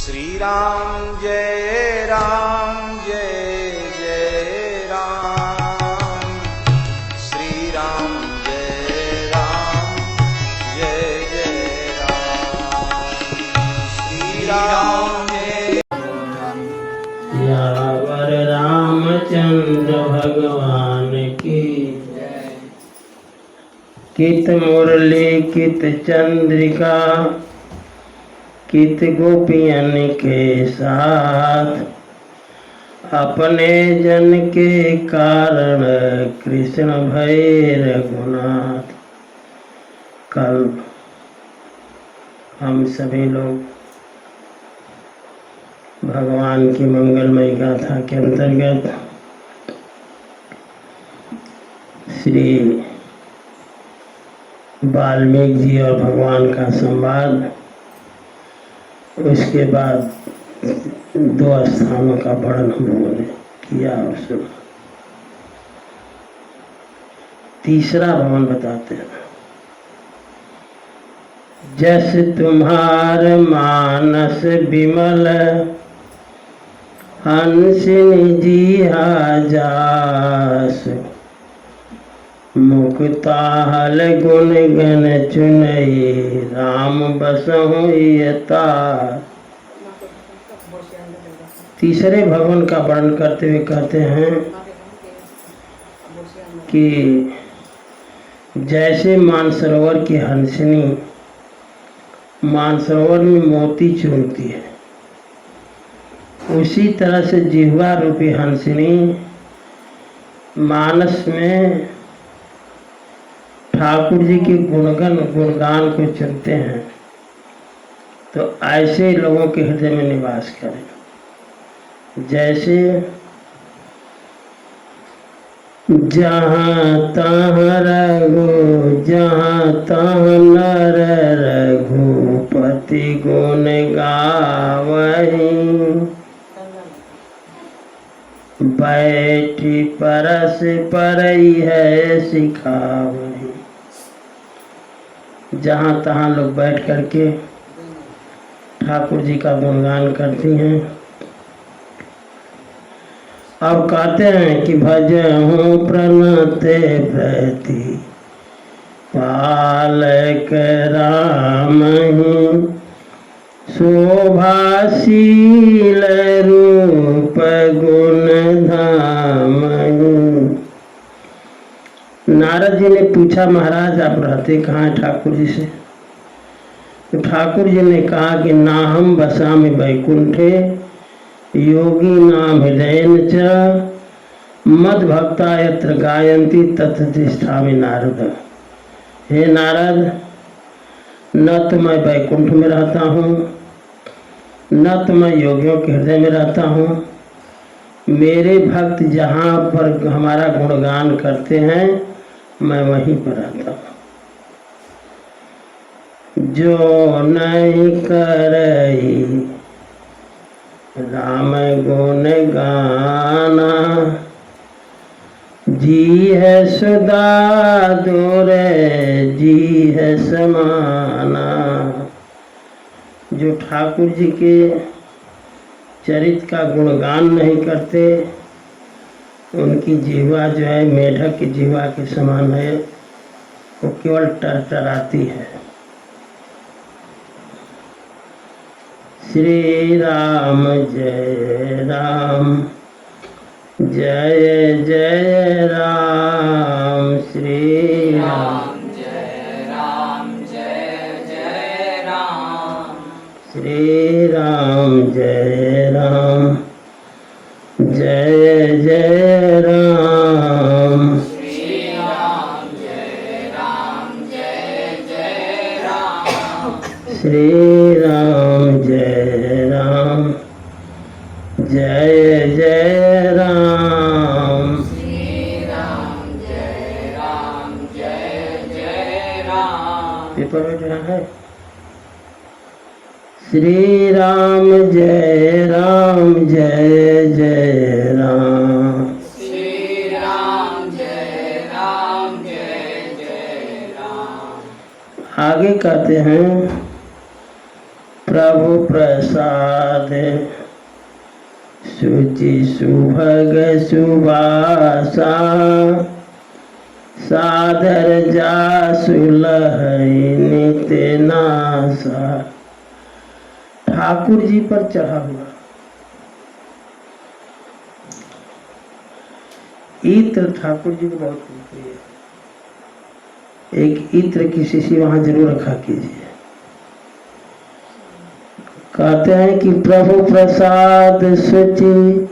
श्री राम जय जय राम। श्री राम जय जय राम। श्री राम जय। यावर रामचंद्र भगवान की कित मुरली कित चंद्रिका कित गोपियन के साथ अपने जन के कारण कृष्ण भय रघुनाथ। कल हम सभी लोग भगवान की मंगलमयी गाथा के अंतर्गत श्री वाल्मीकि जी और भगवान का संवाद, उसके बाद दो स्थानों का वर्णन हम लोगों ने किया और सुना। तीसरा भवन बताते हैं। जस तुम्हार मानस विमल हंसिनी जिहा जास मुक्ताहल गुण गण चुनई राम बसहु यता। तीसरे भवन का वर्णन करते हुए कहते हैं कि जैसे मानसरोवर की हंसिनी मानसरोवर में मोती चुनती है, उसी तरह से जिह्वा रूपी हंसिनी मानस में ठाकुर जी के गुणगान को चुनते हैं, तो ऐसे लोगों के हृदय में निवास करें। जैसे जहाँ तहाँ नर रघुपति गुण गावहीं बैठी परस परई है सिखावहीं। जहाँ तहाँ लोग बैठ करके ठाकुर जी का गुणगान करती हैं। अब कहते हैं कि भजहूँ प्रणते प्रति पालक राम शोभाशील रूप गुण धाम। नारद जी ने पूछा, महाराज आप रहते कहाँ हैं ठाकुर जी से? तो ठाकुर जी ने कहा कि नाहम बसामि वैकुंठे योगी नाम हृदयन च मद भक्ता यत्र गायन्ति तत्र तिष्ठामि नारद। हे नारद, न तो मैं वैकुंठ में रहता हूँ, न तो मैं योगियों के हृदय में रहता हूँ। मेरे भक्त जहाँ पर हमारा गुणगान करते हैं मैं वहीं पर रहता हूँ। जो नहीं करई राम गुण गाना जी है सदा दोरे जी है समाना। जो ठाकुर जी के चरित्र का गुणगान नहीं करते, उनकी जिह्वा जो है मेढक की जिह्वा के समान है, वो केवल टरटराती है। श्री राम जय जय राम। श्री राम जय जय राम। श्री राम जय जय राम। श्री राम जय जय राम। श्री राम जय जय राम। श्री राम जय राम। पेपर में जो है श्री राम जय जय राम। श्री राम जय जय राम। आगे कहते हैं प्रभु प्रसाद शुचि सुभग सुवासा सादर जासु लहई नित्य नासा। ठाकुर जी पर चढ़ा हुआ इत्र ठाकुर जी को बहुत प्रिय है। एक इत्र की शीशी वहां जरूर रखा कीजिए। कहते हैं कि प्रभु प्रसाद शुचि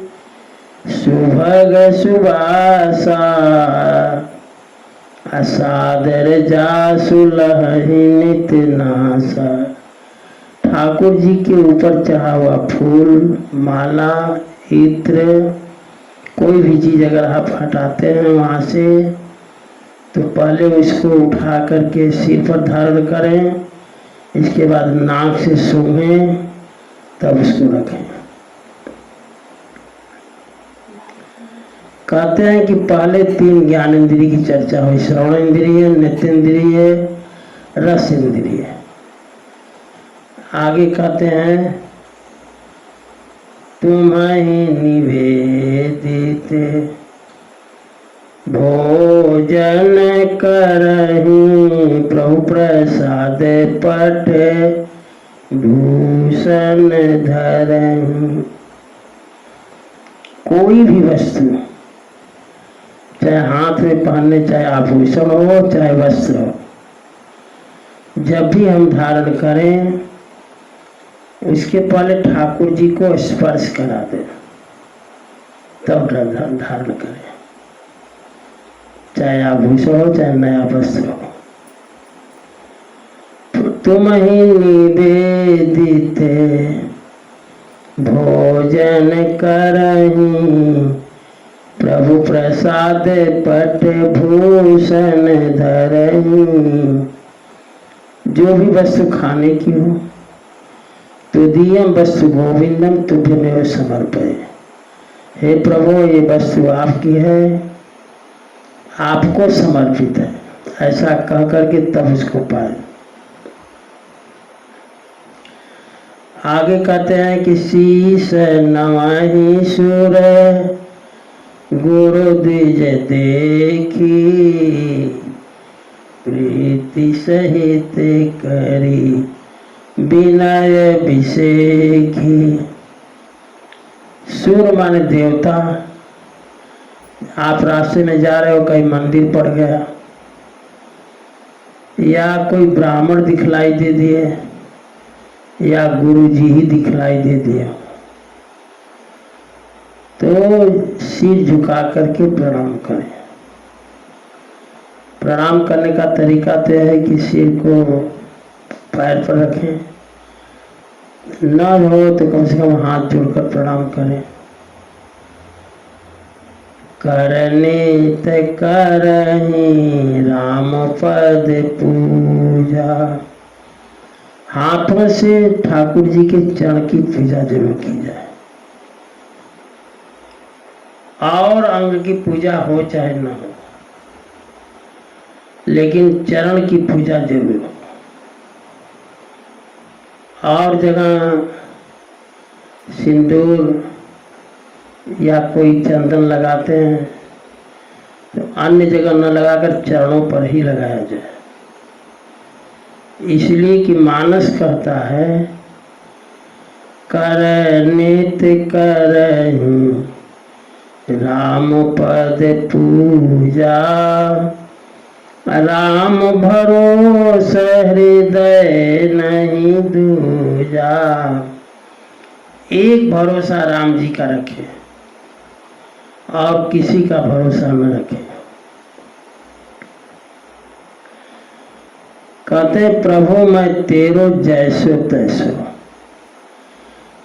सुभग सुवासा असादर जासु लहई नित्य नासा। ठाकुर जी के ऊपर चढ़ा हुआ फूल माला इत्र कोई भी चीज अगर आप हटाते हैं वहां से तो पहले इसको उठा करके सिर पर धारण करें, इसके बाद नाक से सूंघें, तब उसको रखें। कहते हैं कि पहले 3 ज्ञान इंद्रिय की चर्चा हुई, श्रवण इंद्रिय, नेत्रेंद्रिय, रस इंद्रिय। आगे कहते हैं तुम्हें निवेदित भोजन करहि प्रभु प्रसाद पट भूषण धरहि। कोई भी वस्तु चाहे हाथ में पहनने, चाहे आभूषण हो, चाहे वस्त्र हो, जब भी हम धारण करें उसके पहले ठाकुर जी को स्पर्श करा दें, तब धारण करें। चाहे आभूषण हो, चाहे नया वस्त्र हो। तुम ही निवेदित भोजन करहि प्रभु प्रसाद पट भूषण धरहि। जो भी वस्तु खाने की हो तुदीयम वस्तु गोविंदम तुभ्यमेव समर्पये। हे प्रभु ये वस्तु आपकी है, आपको समर्पित है, ऐसा कह करके तब उसको पाए। आगे कहते हैं कि शीश नवाहि सुर गुरु द्विज देखी प्रीति सहित करी विनय अभिषेकी। सूर माने देवता। आप रास्ते में जा रहे हो, कहीं मंदिर पड़ गया या कोई ब्राह्मण दिखलाई दे दिए या गुरु जी ही दिखलाई दे दिया तो सिर झुका करके प्रणाम करें। प्रणाम करने का तरीका तो है कि सिर को पैर पर रखें, न हो तो कम से कम हाथ जोड़कर प्रणाम करें। करनित करहि राम पद पूजा। हाथों से ठाकुर जी के चरण की पूजा जरूर की जाए, और अंग की पूजा हो चाहे न हो, लेकिन चरण की पूजा जरूर हो। और जगह सिंदूर या कोई चंदन लगाते हैं तो अन्य जगह न लगाकर चरणों पर ही लगाया जाए। इसलिए कि मानस कहता है कर नित करहि राम पद पूजा राम भरोस हृदय नहीं दूजा। एक भरोसा राम जी का रखें और किसी का भरोसा न रखें। कहते प्रभु मैं तेरो जैसो तैसो,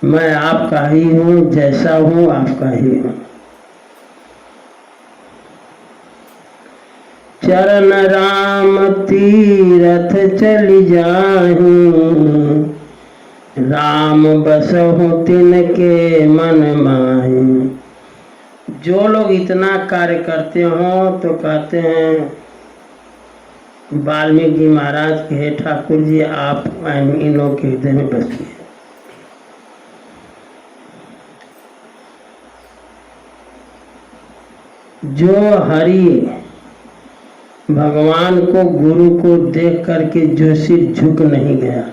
मैं आपका ही हूँ, जैसा हूँ आपका ही हूँ। चरण राम तीरथ चली जाहि राम बसहु तिनके मन माहि। जो लोग इतना कार्य करते हो तो कहते हैं वाल्मीकि जी महाराज के हे ठाकुर जी आप इन लोगों के हृदय में बसिए। जो हरि भगवान को गुरु को देख करके जो सिर झुक नहीं गया,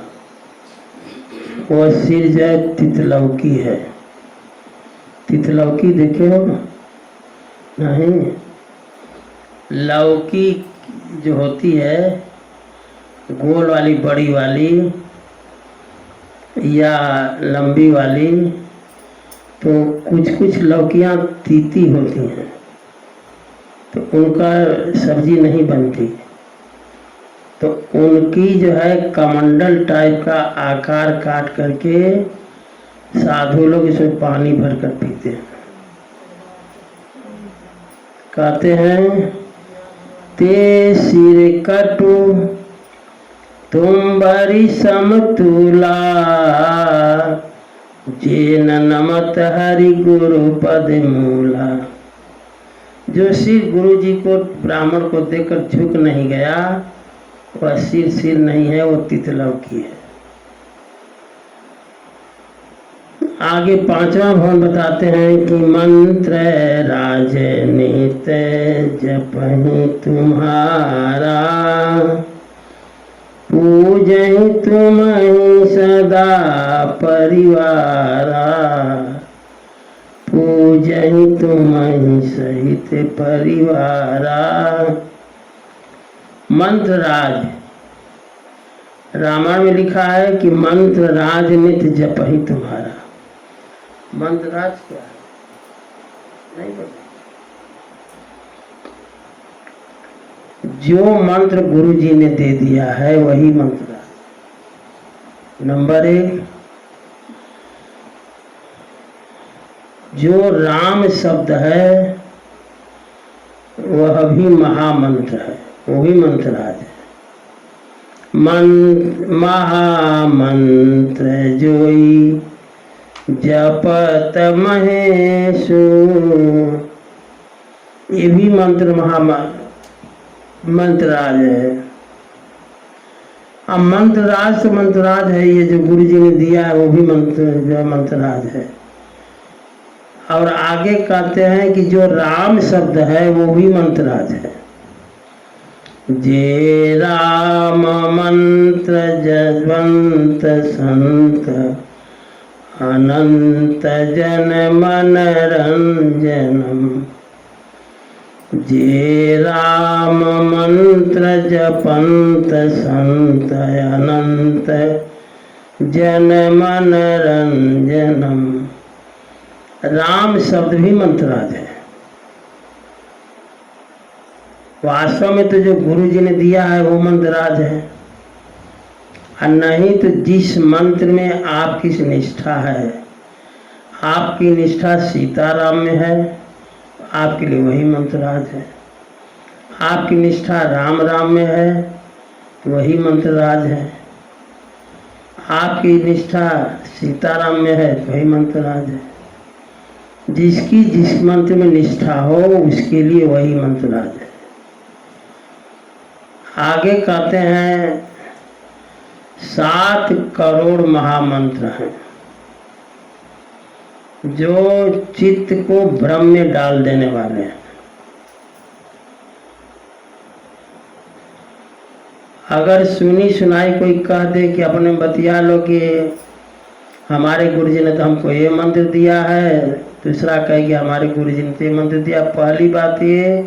वह सिर जो है तितलौकी है। तितलौकी देखे हो? नहीं। लौकी जो होती है गोल वाली, बड़ी वाली या लंबी वाली, तो कुछ कुछ लौकियां तीती होती हैं, तो उनका सब्जी नहीं बनती, तो उनकी जो है कमंडल टाइप का आकार काट करके साधु लोग इसमें पानी भर कर पीते हैं। कहते हैं ते सिर कटु तुम बरी समतुला, जेन नमत हरि गुरु पद मूला। जो सिर गुरु जी को, ब्राह्मण को देखकर झुक नहीं गया, वह सिर नहीं है, वो तितलौकी है। आगे पांचवा भवन बताते हैं कि मंत्र राजनीत जपहि तुम्हारा, पूजहि तुम्हि सदा परिवारा, पूजहि तुम्हि सहित परिवारा। मंत्र राज, रामायण में लिखा है कि मंत्र राज नित जपहि तुम्हारा। मंत्र राज क्या है? नहीं पता। जो मंत्र गुरु जी ने दे दिया है वही मंत्र राज। नंबर 1, जो राम शब्द है वह भी महामंत्र है, वो भी मंत्र राज है। महामंत्र जोई जपत महेशु, ये भी मंत्र मंत्रराज है। अब मंत्रराज तो मंत्रराज है, ये जो गुरु जी ने दिया है वो भी मंत्रराज है। और आगे कहते हैं कि जो राम शब्द है वो भी मंत्रराज है। जे राम मंत्र जजवंत संत, अनंत जन मन रंजनम। जे राम मंत्र जपंत संत, अनंत जन मन रंजनम। राम शब्द भी मंत्रराज है। वास्तव में तो जो गुरु जी ने दिया है वो मंत्रराज है, और नहीं तो जिस मंत्र में आपकी निष्ठा है, आपकी निष्ठा सीताराम में है, आपके लिए वही मंत्रराज है। आपकी निष्ठा राम राम में है, वही मंत्रराज है। आपकी निष्ठा सीताराम में है, वही मंत्रराज है। जिसकी जिस मंत्र में निष्ठा हो उसके लिए वही मंत्रराज है। आगे कहते हैं 7 करोड़ महामंत्र हैं जो चित्त को भ्रम में डाल देने वाले हैं। अगर सुनी सुनाई कोई कह दे कि अपने बतिया लो कि हमारे गुरुजी ने तो हमको ये मंत्र दिया है, दूसरा कहे कि हमारे गुरुजी ने तो ये मंत्र दिया। पहली बात ये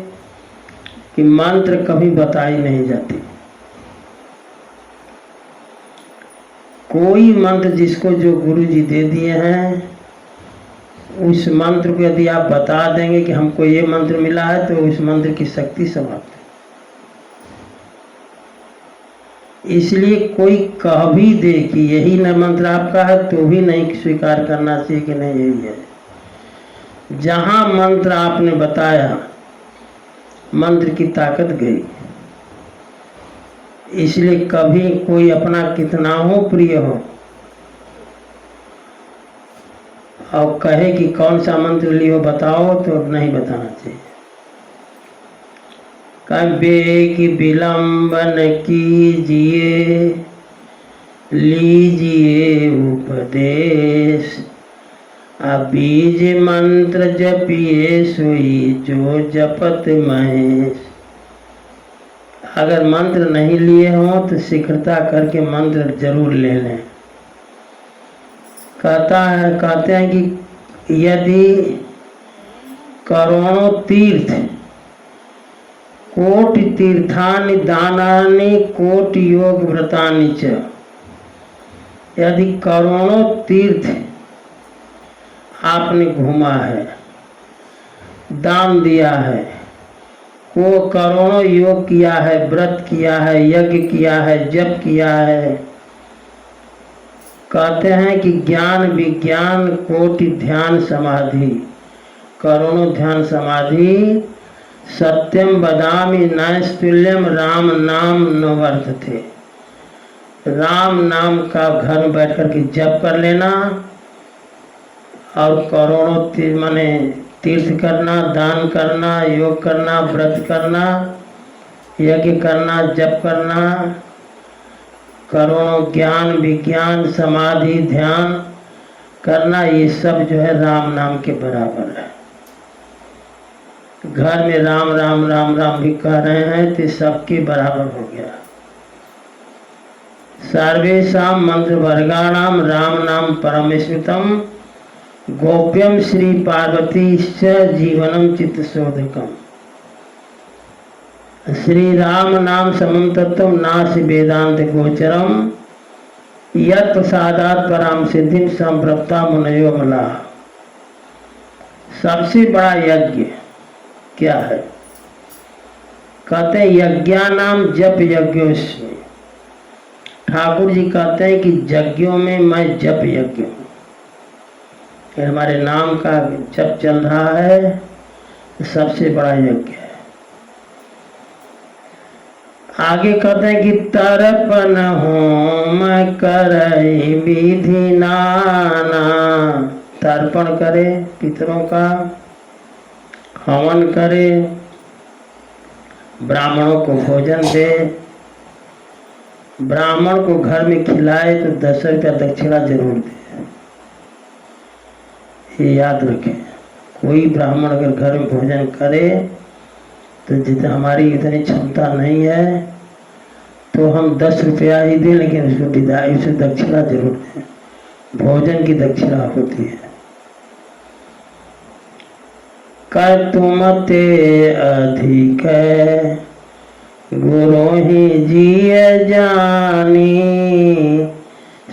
कि मंत्र कभी बताई नहीं जाती। कोई मंत्र जिसको जो गुरुजी दे दिए हैं, उस मंत्र को यदि आप बता देंगे कि हमको ये मंत्र मिला है, तो उस मंत्र की शक्ति समाप्त है। इसलिए कोई कह भी दे कि यही न मंत्र आपका है, तो भी नहीं स्वीकार करना चाहिए कि नहीं यही है। जहां मंत्र आपने बताया, मंत्र की ताकत गई। इसलिए कभी कोई अपना कितना हो प्रिय हो और कहे कि कौन सा मंत्र लियो बताओ, तो नहीं बताना चाहिए। कभी की विलंबन कीजिए, लीजिए उपदेश, बीज मंत्र जपिए सोई जो जपत महेश। अगर मंत्र नहीं लिए हों तो शीघ्रता करके मंत्र जरूर ले लें। कहते हैं कि यदि करोड़ों तीर्थ कोटि तीर्थानि दानानि कोटि योग व्रतानि च, यदि करोड़ों तीर्थ आपने घूमा है, दान दिया है, वो करोड़ों योग किया है, व्रत किया है, यज्ञ किया है, जप किया है, कहते हैं कि ज्ञान विज्ञान कोटि ध्यान समाधि, करोड़ों ध्यान समाधि, सत्यम वदामि नैस्तुल्यम राम नाम न वर्तते। राम नाम का घर में बैठ कर के जप कर लेना और करोड़ों माने तीर्थ करना, दान करना, योग करना, व्रत करना, यज्ञ करना, जप करना, करोड़ों ज्ञान विज्ञान समाधि ध्यान करना, ये सब जो है राम नाम के बराबर है। घर में राम राम राम राम भी कह रहे हैं तो सबके बराबर हो गया। सर्वेषां मंत्र वर्गाणाम राम नाम परम स्मृतम गोप्यम श्री पार्वती जीवनम चित्त शोधकम। श्री राम नाम समम तत्व नासि वेदांत गोचरम यत् प्रसादात् पराम सिद्धिम संप्राप्ता मुनयो मला। सबसे बड़ा यज्ञ क्या है? कहते हैं यज्ञानाम जप यज्ञोस्मि। ठाकुर जी कहते हैं कि यज्ञों में मैं जप यज्ञ हूँ। हमारे नाम का जप चल रहा है, सबसे बड़ा यज्ञ है। आगे कहते हैं कि तर्पण होम करई विधि नाना। तर्पण करे पितरों का, हवन करे, ब्राह्मणों को भोजन दे, ब्राह्मण को घर में खिलाए तो 10 रुपया दक्षिणा जरूर दे। ये याद रखें, कोई ब्राह्मण अगर घर में भोजन करे तो जितना हमारी इतनी क्षमता नहीं है तो हम 10 रुपया ही दें, लेकिन उसको विदाई से दक्षिणा जरूर दें। भोजन की दक्षिणा होती है। कर तुम ते अधिक गुरु ही जिय जानी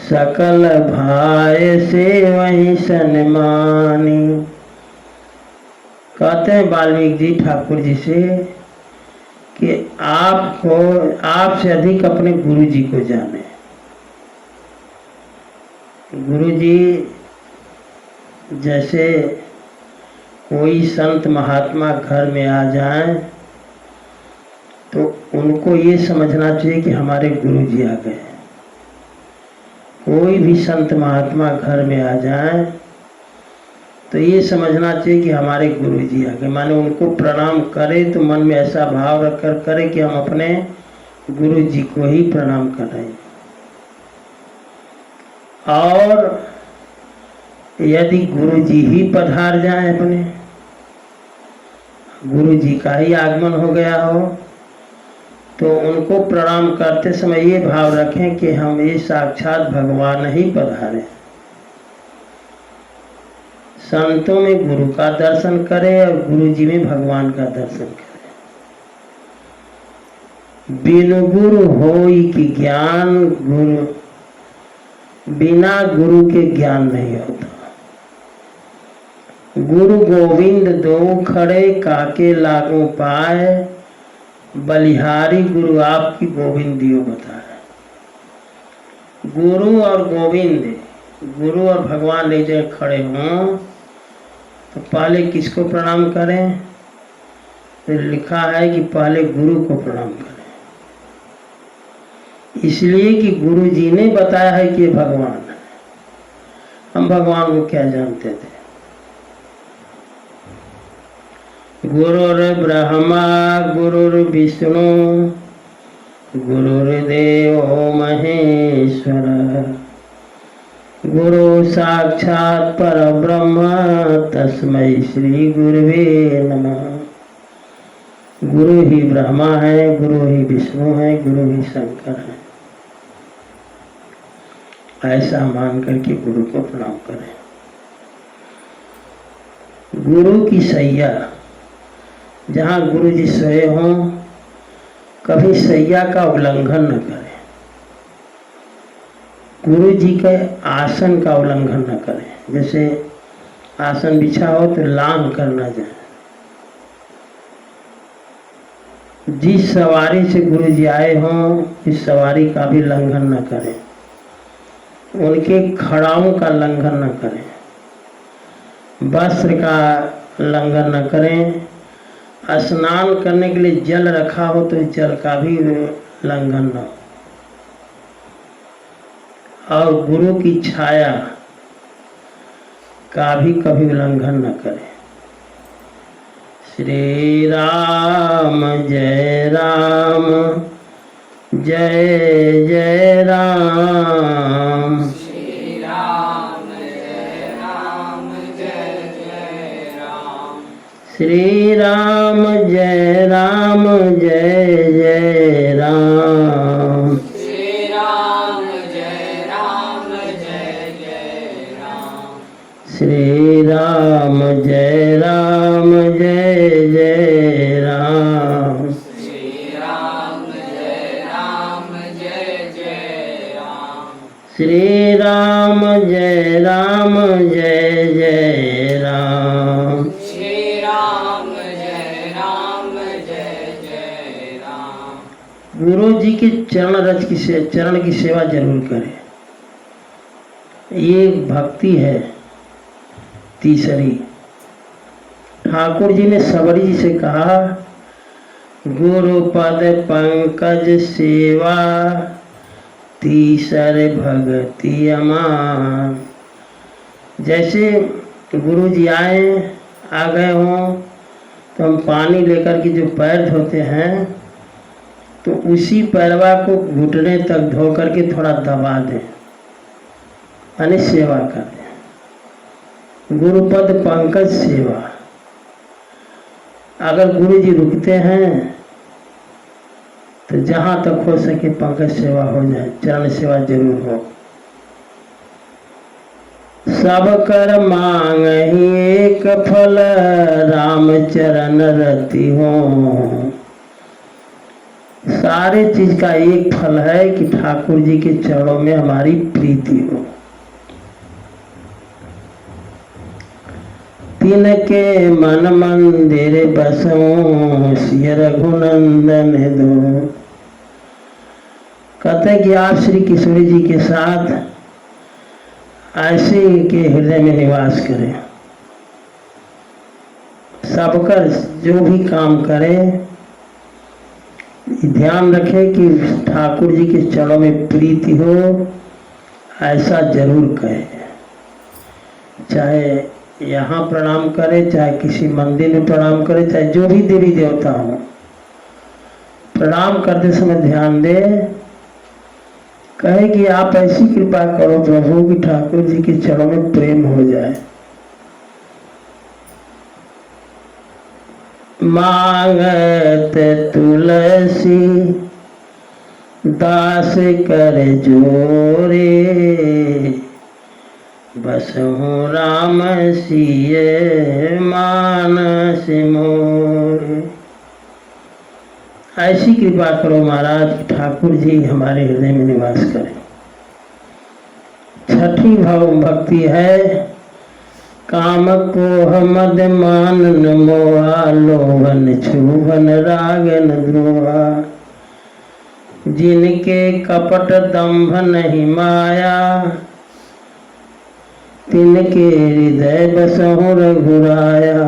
सकल भाई से वही सन्मानी। कहते हैं वाल्मीकि जी ठाकुर जी से कि आपको आपसे अधिक अपने गुरु जी को जाने। गुरु जी जैसे कोई संत महात्मा घर में आ जाएं तो उनको ये समझना चाहिए कि हमारे गुरु जी आ गए। कोई भी संत महात्मा घर में आ जाएं तो ये समझना चाहिए कि हमारे गुरु जी आ गए। माने उनको प्रणाम करें तो मन में ऐसा भाव रखकर करें कि हम अपने गुरु जी को ही प्रणाम कर रहे हैं। और यदि गुरु जी ही पधार जाए, अपने गुरु जी का ही आगमन हो गया हो, तो उनको प्रणाम करते समय ये भाव रखें कि हम ये साक्षात भगवान ही पधारे। संतों में गुरु का दर्शन करें और गुरु जी में भगवान का दर्शन करें। बिनु गुरु होई कि ज्ञान, गुरु बिना गुरु के ज्ञान नहीं होता। गुरु गोविंद दो खड़े काके लागू पाए, बलिहारी गुरु आपकी गोविंद दियो बताए। गुरु और गोविंद, गुरु और भगवान ले जाए खड़े हों तो पहले किसको प्रणाम करें? तो लिखा है कि पहले गुरु को प्रणाम करें, इसलिए कि गुरु जी ने बताया है कि भगवान है। हम भगवान को क्या जानते थे? गुरुर् ब्रह्मा गुरुर्विष्णु गुरुर्देवो महेश्वर गुरु साक्षात परब्रह्म तस्मै श्री गुरुवे नमः। गुरु ही ब्रह्मा है, गुरु ही विष्णु है, गुरु ही शंकर है। ऐसा मान करके गुरु को प्रणाम करें। गुरु की सैया, जहाँ गुरु जी सोए हों, कभी सैया का उल्लंघन न करें। गुरु जी के आसन का उल्लंघन न करें। जैसे आसन बिछा हो तो लांघ कर न जाए। जिस सवारी से गुरु जी आए हों, इस सवारी का भी उल्लंघन न करें। उनके खड़ाओं का उल्लंघन न करें। वस्त्र का उल्लंघन न करें। स्नान करने के लिए जल रखा हो तो जल का भी उल्लंघन न हो। और गुरु की छाया का भी कभी उल्लंघन न करें। श्री राम जय राम, जय जय राम। श्री राम जय राम, जय जय राम। श्री राम जय राम, जय जय राम। श्री राम जय राम, जय जय राम। श्री राम जय राम, जय जय राम। श्री राम जय राम, जय जय राम। श्री राम जय राम, जय जय राम। श्री राम जय राम, जय जय राम। गुरु जी के चरण की सेवा जरूर करें। ये भक्ति है। तीसरी, ठाकुर जी ने सबरी जी से कहा, गुरु पद पंकज सेवा तीसर भगति अमान। जैसे गुरु जी आ गए हों तो हम पानी लेकर के जो पैर धोते हैं, तो उसी पैरवा को घुटने तक धो करके थोड़ा दबा दें, यानी सेवा कर दें। गुरुपद पंकज सेवा। अगर गुरु जी रुकते हैं तो जहाँ तक हो सके पंकज सेवा हो जाए, चरण सेवा जरूर हो। सब कर मांग ही एक फल, राम चरण रति हो। सारे चीज का एक फल है कि ठाकुर जी के चरणों में हमारी प्रीति हो। तिनके मन मंदिर बसों, सिय रघुनंदन दो। कहते हैं कि आप श्री किशोरी जी के साथ ऐसे के हृदय में निवास करें। सबकर जो भी काम करें, ध्यान रखें कि ठाकुर जी के चरणों में प्रीति हो, ऐसा जरूर कहें। चाहे यहाँ प्रणाम करे, चाहे किसी मंदिर में प्रणाम करे, चाहे जो भी देवी देवता हो, प्रणाम करते समय ध्यान दे, कहे कि आप ऐसी कृपा करो प्रभु कि ठाकुर जी के चरणों में प्रेम हो जाए। मांगत तुलसी दास कर जोरे, बसहु राम सिय मानस मोरे। ऐसी कृपा करो महाराज, ठाकुर जी हमारे हृदय में निवास करें। छठी भाव भक्ति है, काम को मद मान मोहा, लोभन छुभन रागन द्रोहा। जिनके कपट दंभ नहीं माया, तिनके हृदय बसहु रघुराया।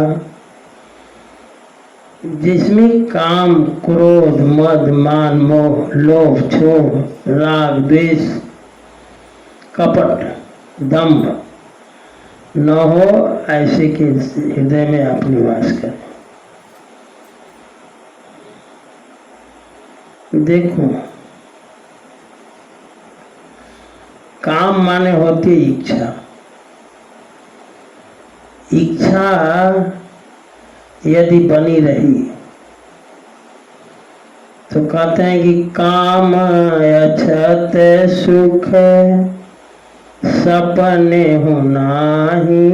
जिसमें काम, क्रोध, मद, मान, मोह, लोभ, क्षोभ, राग, द्वेष, कपट, दंभ न हो, ऐसे के हृदय में आप निवास करें। देखो, काम माने होती है इच्छा। इच्छा यदि बनी रही तो कहते हैं कि काम अछत सुख सपने हो नाही।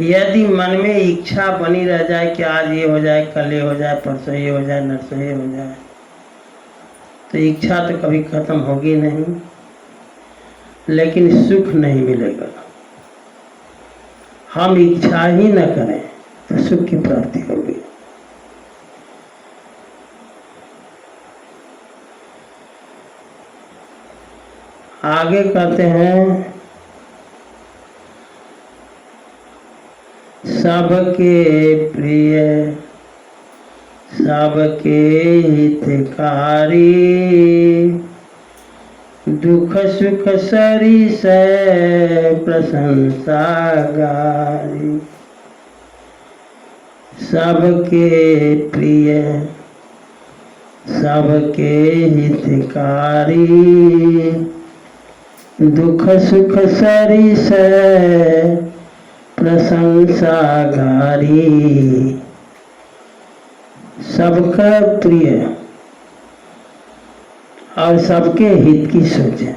यदि मन में इच्छा बनी रह जाए कि आज ये हो जाए, कल ये हो जाए, परसों ये हो जाए, नरसों ये हो जाए, तो इच्छा तो कभी खत्म होगी नहीं, लेकिन सुख नहीं मिलेगा। हम इच्छा ही न करें तो सुख की प्राप्ति होगी। आगे कहते हैं सबके प्रिय सबके हितकारी दुख सुख सरी से प्रशंसा गारी। सबके प्रिय सबके हितकारी दुख सुख सरी से प्रशंसा गारी। सबका प्रिय और सबके हित की सोचे,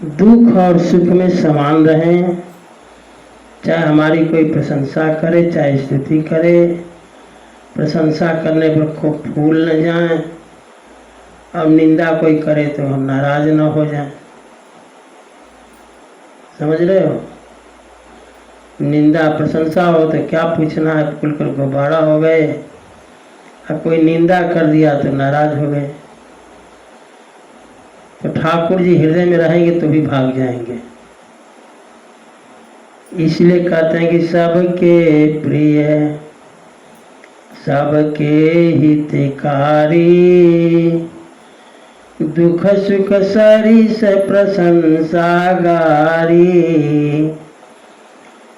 दुख और सुख में समान रहें। चाहे हमारी कोई प्रशंसा करे, चाहे स्तुति करे, प्रशंसा करने पर खूब फूल न जाए, अब निंदा कोई करे तो हम नाराज न हो जाए। समझ रहे हो? निंदा प्रशंसा हो तो क्या पूछना है, खुलकर गुब्बारा हो गए। अब कोई निंदा कर दिया तो नाराज हो गए। तो ठाकुर जी हृदय में रहेंगे तो भी भाग जाएंगे। इसलिए कहते हैं कि सबके प्रिय सबके हितकारी दुख सुख सरी से प्रशंसा गारी।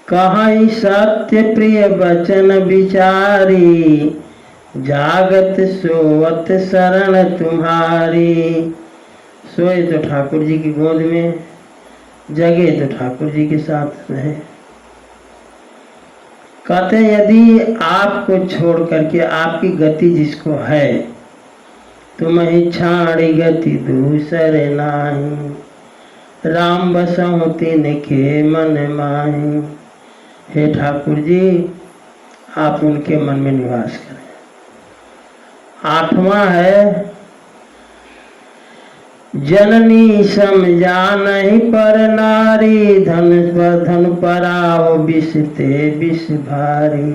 कहीं सत्य प्रिय वचन विचारी जागत सोवत शरण तुम्हारी। सोए तो ठाकुर जी की गोद में, जगे तो ठाकुर जी के साथ रहे। कहते हैं यदि आपको छोड़ करके आपकी गति जिसको है, तुम्हें छाड़ी गति दूसरे नाही। राम बसहु तिनके मन माही। हे ठाकुर जी, आप उनके मन में निवास करें। आठवां है जननी समझा नहीं पर नारी धन पराओ विषते विष भारी।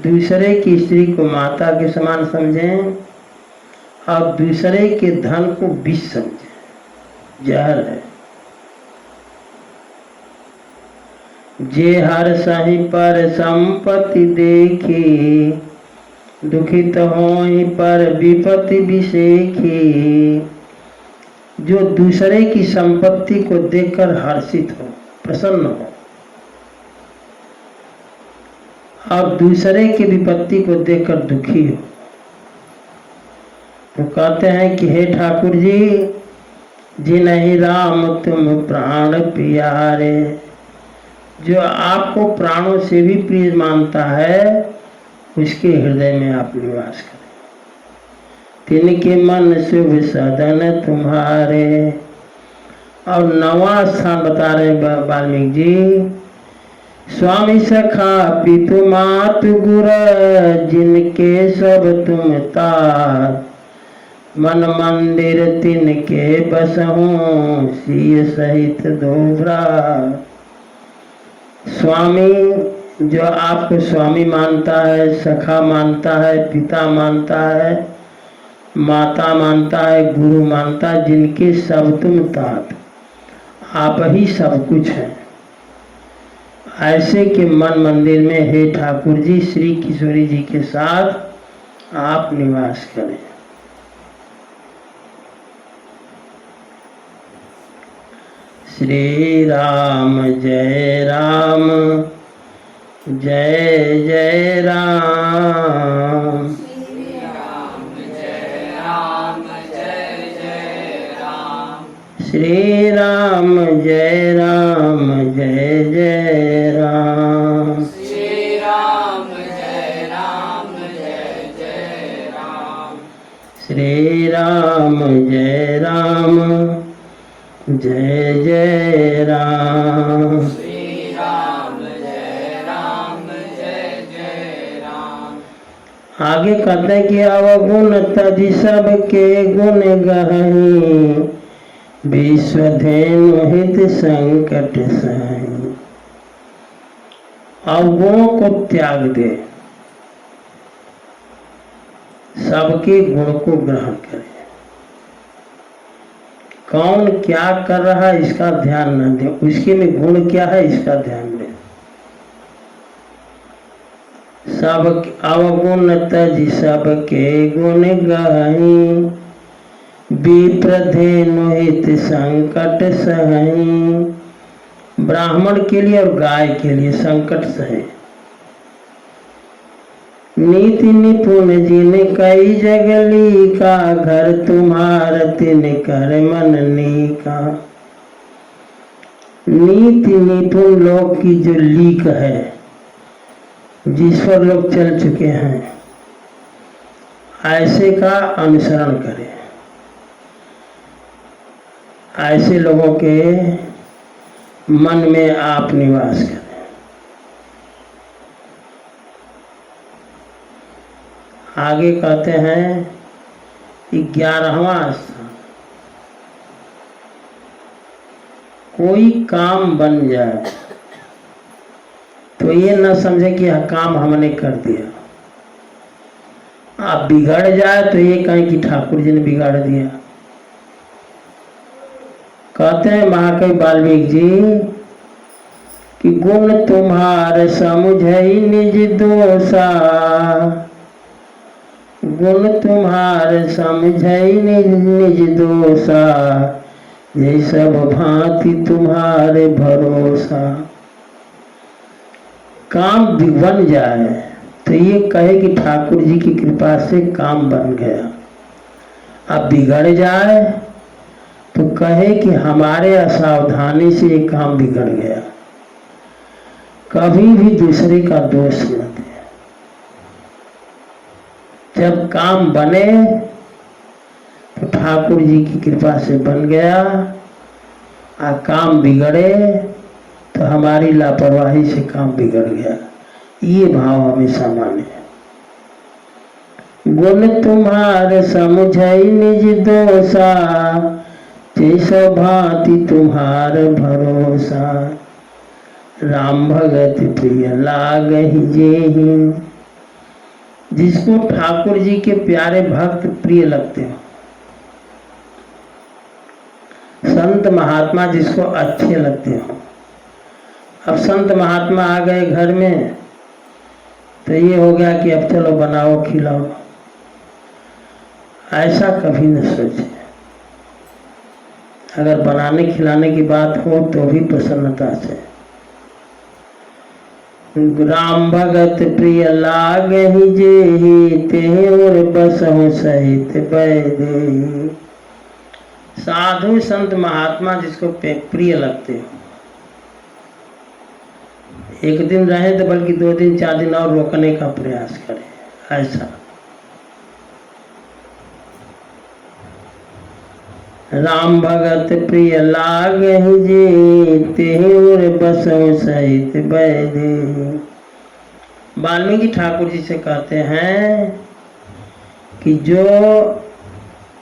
दूसरे की स्त्री को माता के समान समझें और दूसरे के धन को विष समझें, जहर है। जे हर सही पर संपत्ति देखी दुखित होई पर विपत्ति विषेखी। जो दूसरे की संपत्ति को देखकर हर्षित हो, प्रसन्न हो, और दूसरे की विपत्ति को देखकर दुखी हो, तो कहते हैं कि हे ठाकुर जी, जिन्हीं राम तुम प्राण प्यारे। जो आपको प्राणों से भी प्रिय मानता है, उसके हृदय में आप निवास करें। तिनके मन शुभ सदन तुम्हारे। और नवा स्थान बता रहे वाल्मीकि जी, स्वामी सखा पितु मातु गुर जिनके सब तुम तार। मन मंदिर तिनके बसहूँ सिय सहित दोभरा। स्वामी जो आपको स्वामी मानता है, सखा मानता है, पिता मानता है, माता मानता है, गुरु मानता है, जिनके सब तुम तात, आप ही सब कुछ हैं, ऐसे के मन मंदिर में हे ठाकुर जी श्री किशोरी जी के साथ आप निवास करें। श्री राम जय राम जय राम। श्री राम जय राम राम जय राम जय जय राम। श्री राम जय राम जय जय राम। श्री राम जय राम जय जय राम। श्री राम जय राम जय जय राम। आगे कहते हैं कि अवगुण तजि सबके गुण गहई, विश्वधेनु हित संकट सहई। अवगुणों को त्याग दे, सबके गुण को ग्रहण करे। कौन क्या कर रहा है इसका ध्यान न दे, उसके में गुण क्या है इसका ध्यान दे। सब अवगुण तजि सबके गुण गहई, विप्रधेनु हित संकट सहई। ब्राह्मण के लिए और गाय के लिए संकट सहे। नीति निपुण जिन कई जगली का, घर तुम्हार तिन कर मन नीका। नीति निपुण लोग की जो लीक है, जिस पर लोग चल चुके हैं, ऐसे का अनुसरण करें। ऐसे लोगों के मन में आप निवास करें। आगे कहते हैं 11वां स्थान, कोई काम बन जाए तो ये न समझे कि यह काम हमने कर दिया। आप बिगड़ जाए तो ये कहें कि ठाकुर जी ने बिगाड़ दिया। कहते हैं महाकवि वाल्मीकि जी कि गुण तुम्हार समुझई निज दोषा, गुण तुम्हार समझई निज दोषा, ये सब भांति तुम्हारे भरोसा। काम बन जाए तो ये कहे कि ठाकुर जी की कृपा से काम बन गया। अब बिगड़ जाए तो कहे कि हमारे असावधानी से ये काम बिगड़ गया। कभी भी दूसरे का दोष न दे। जब काम बने तो ठाकुर जी की कृपा से बन गया, और काम बिगड़े तो हमारी लापरवाही से काम बिगड़ गया। ये भाव हमेशा माने। गुण तुम्हार समुझई निज दोषा, जैसो भांति तुम्हार भरोसा। राम भगत प्रिय लागहि जेहि, जिसको ठाकुर जी के प्यारे भक्त प्रिय लगते हो, संत महात्मा जिसको अच्छे लगते हो। अब संत महात्मा आ गए घर में तो ये हो गया कि अब चलो बनाओ खिलाओ। ऐसा कभी न सोचे। अगर बनाने खिलाने की बात हो तो भी प्रसन्नता से। राम भगत प्रिय लागहि जेहि, तेहि और बसहु सहित बैदेहि। साधु संत महात्मा जिसको प्रिय लगते हो, एक दिन रहे तो बल्कि 2 दिन 4 दिन और रोकने का प्रयास करें। ऐसा राम भगत प्रिय लागहि जेहि, तेहि और बसहु सहित बैदेहि। वाल्मीकि ठाकुर जी से कहते हैं कि जो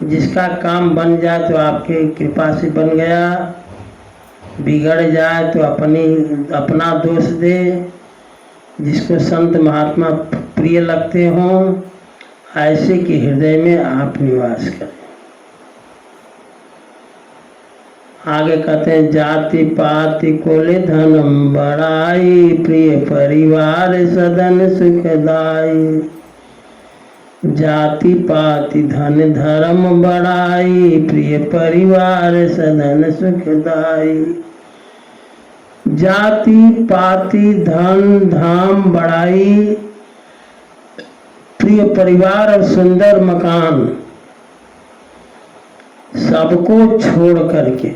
जिसका काम बन जाए तो आपके कृपा से बन गया, बिगड़ जाए तो अपना दोष दे। जिसको संत महात्मा प्रिय लगते हों, ऐसे के हृदय में आप निवास करें। आगे कहते हैं जाति पाति कुल धनम बढ़ाई, प्रिय परिवार सदन सुखदाई। जाति पाति धन धर्म बढ़ाई, प्रिय परिवार सदन सुखदाई। जाति पाति धन धाम बढ़ाई, प्रिय परिवार और सुंदर मकान सबको छोड़ करके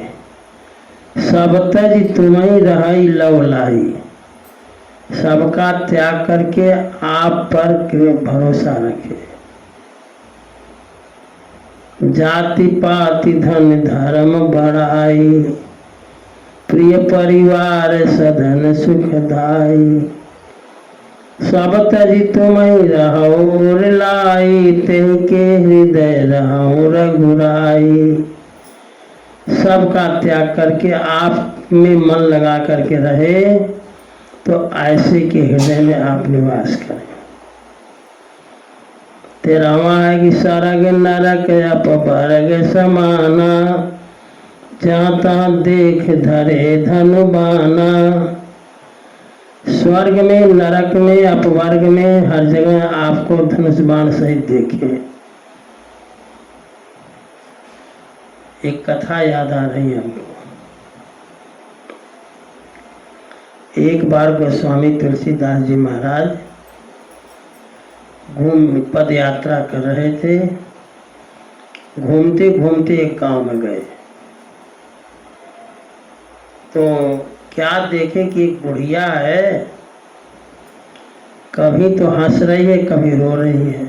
सब तज तुम्हें रहाई लव लाई, सबका त्याग करके आप पर भरोसा रखे। जाति पाति धन धर्म बढ़ाई, प्रिय परिवार सधन सुखदाई। सब तजी तुम्हें रहो लाई, तिनके हृदय रहो रघुराई। सबका त्याग करके आप में मन लगा करके रहे तो ऐसे के हृदय में आप निवास करें। 13वां है कि सरग नरक अपवर्ग समाना, जहाँ तहाँ देख धरे धनुबाना। स्वर्ग में, नरक में, अपवर्ग में, हर जगह आपको धनुष बाण सहित देखे। एक कथा याद आ रही है हमको। एक बार गोस्वामी तुलसीदास जी महाराज पद यात्रा कर रहे थे। घूमते घूमते एक गांव में गए तो क्या देखे कि एक बुढ़िया है, कभी तो हंस रही है कभी रो रही है।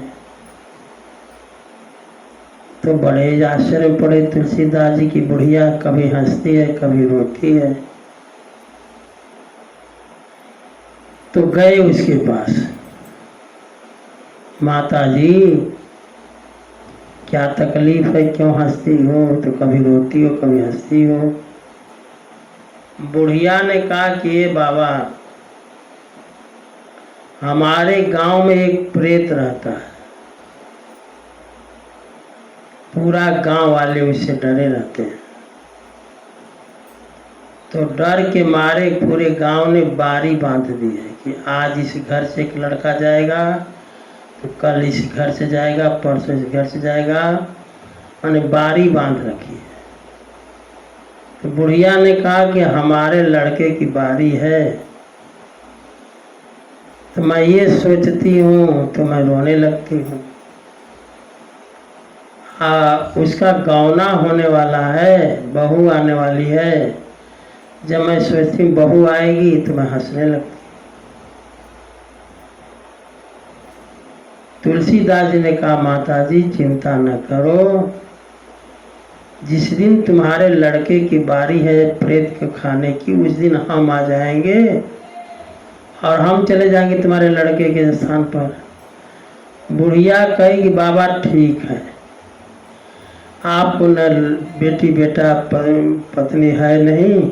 तो बड़े आश्चर्य में पड़े तुलसीदास जी की, बुढ़िया कभी हंसती है कभी रोती है। तो गए उसके पास, माता जी क्या तकलीफ है, क्यों हंसती हो, तो कभी रोती हो कभी हंसती हो। बुढ़िया ने कहा कि ये बाबा, हमारे गांव में एक प्रेत रहता है, पूरा गांव वाले उससे डरे रहते हैं। तो डर के मारे पूरे गांव ने बारी बांध दी है कि आज इस घर से एक लड़का जाएगा, तो कल इस घर से जाएगा, परसों इस घर से जाएगा, मैंने बारी बांध रखी है। तो बुढ़िया ने कहा कि हमारे लड़के की बारी है, तो मैं ये सोचती हूँ तो मैं रोने लगती हूँ। उसका गौना होने वाला है, बहू आने वाली है, जब मैं सोचती हूँ बहू आएगी तो मैं हंसने लगती। तुलसीदास जी ने कहा माता जी चिंता न करो, जिस दिन तुम्हारे लड़के की बारी है प्रेत को खाने की, उस दिन हम आ जाएंगे और हम चले जाएंगे तुम्हारे लड़के के स्थान पर। बुढ़िया कही कि बाबा ठीक है, आपको न बेटी बेटा पत्नी है नहीं,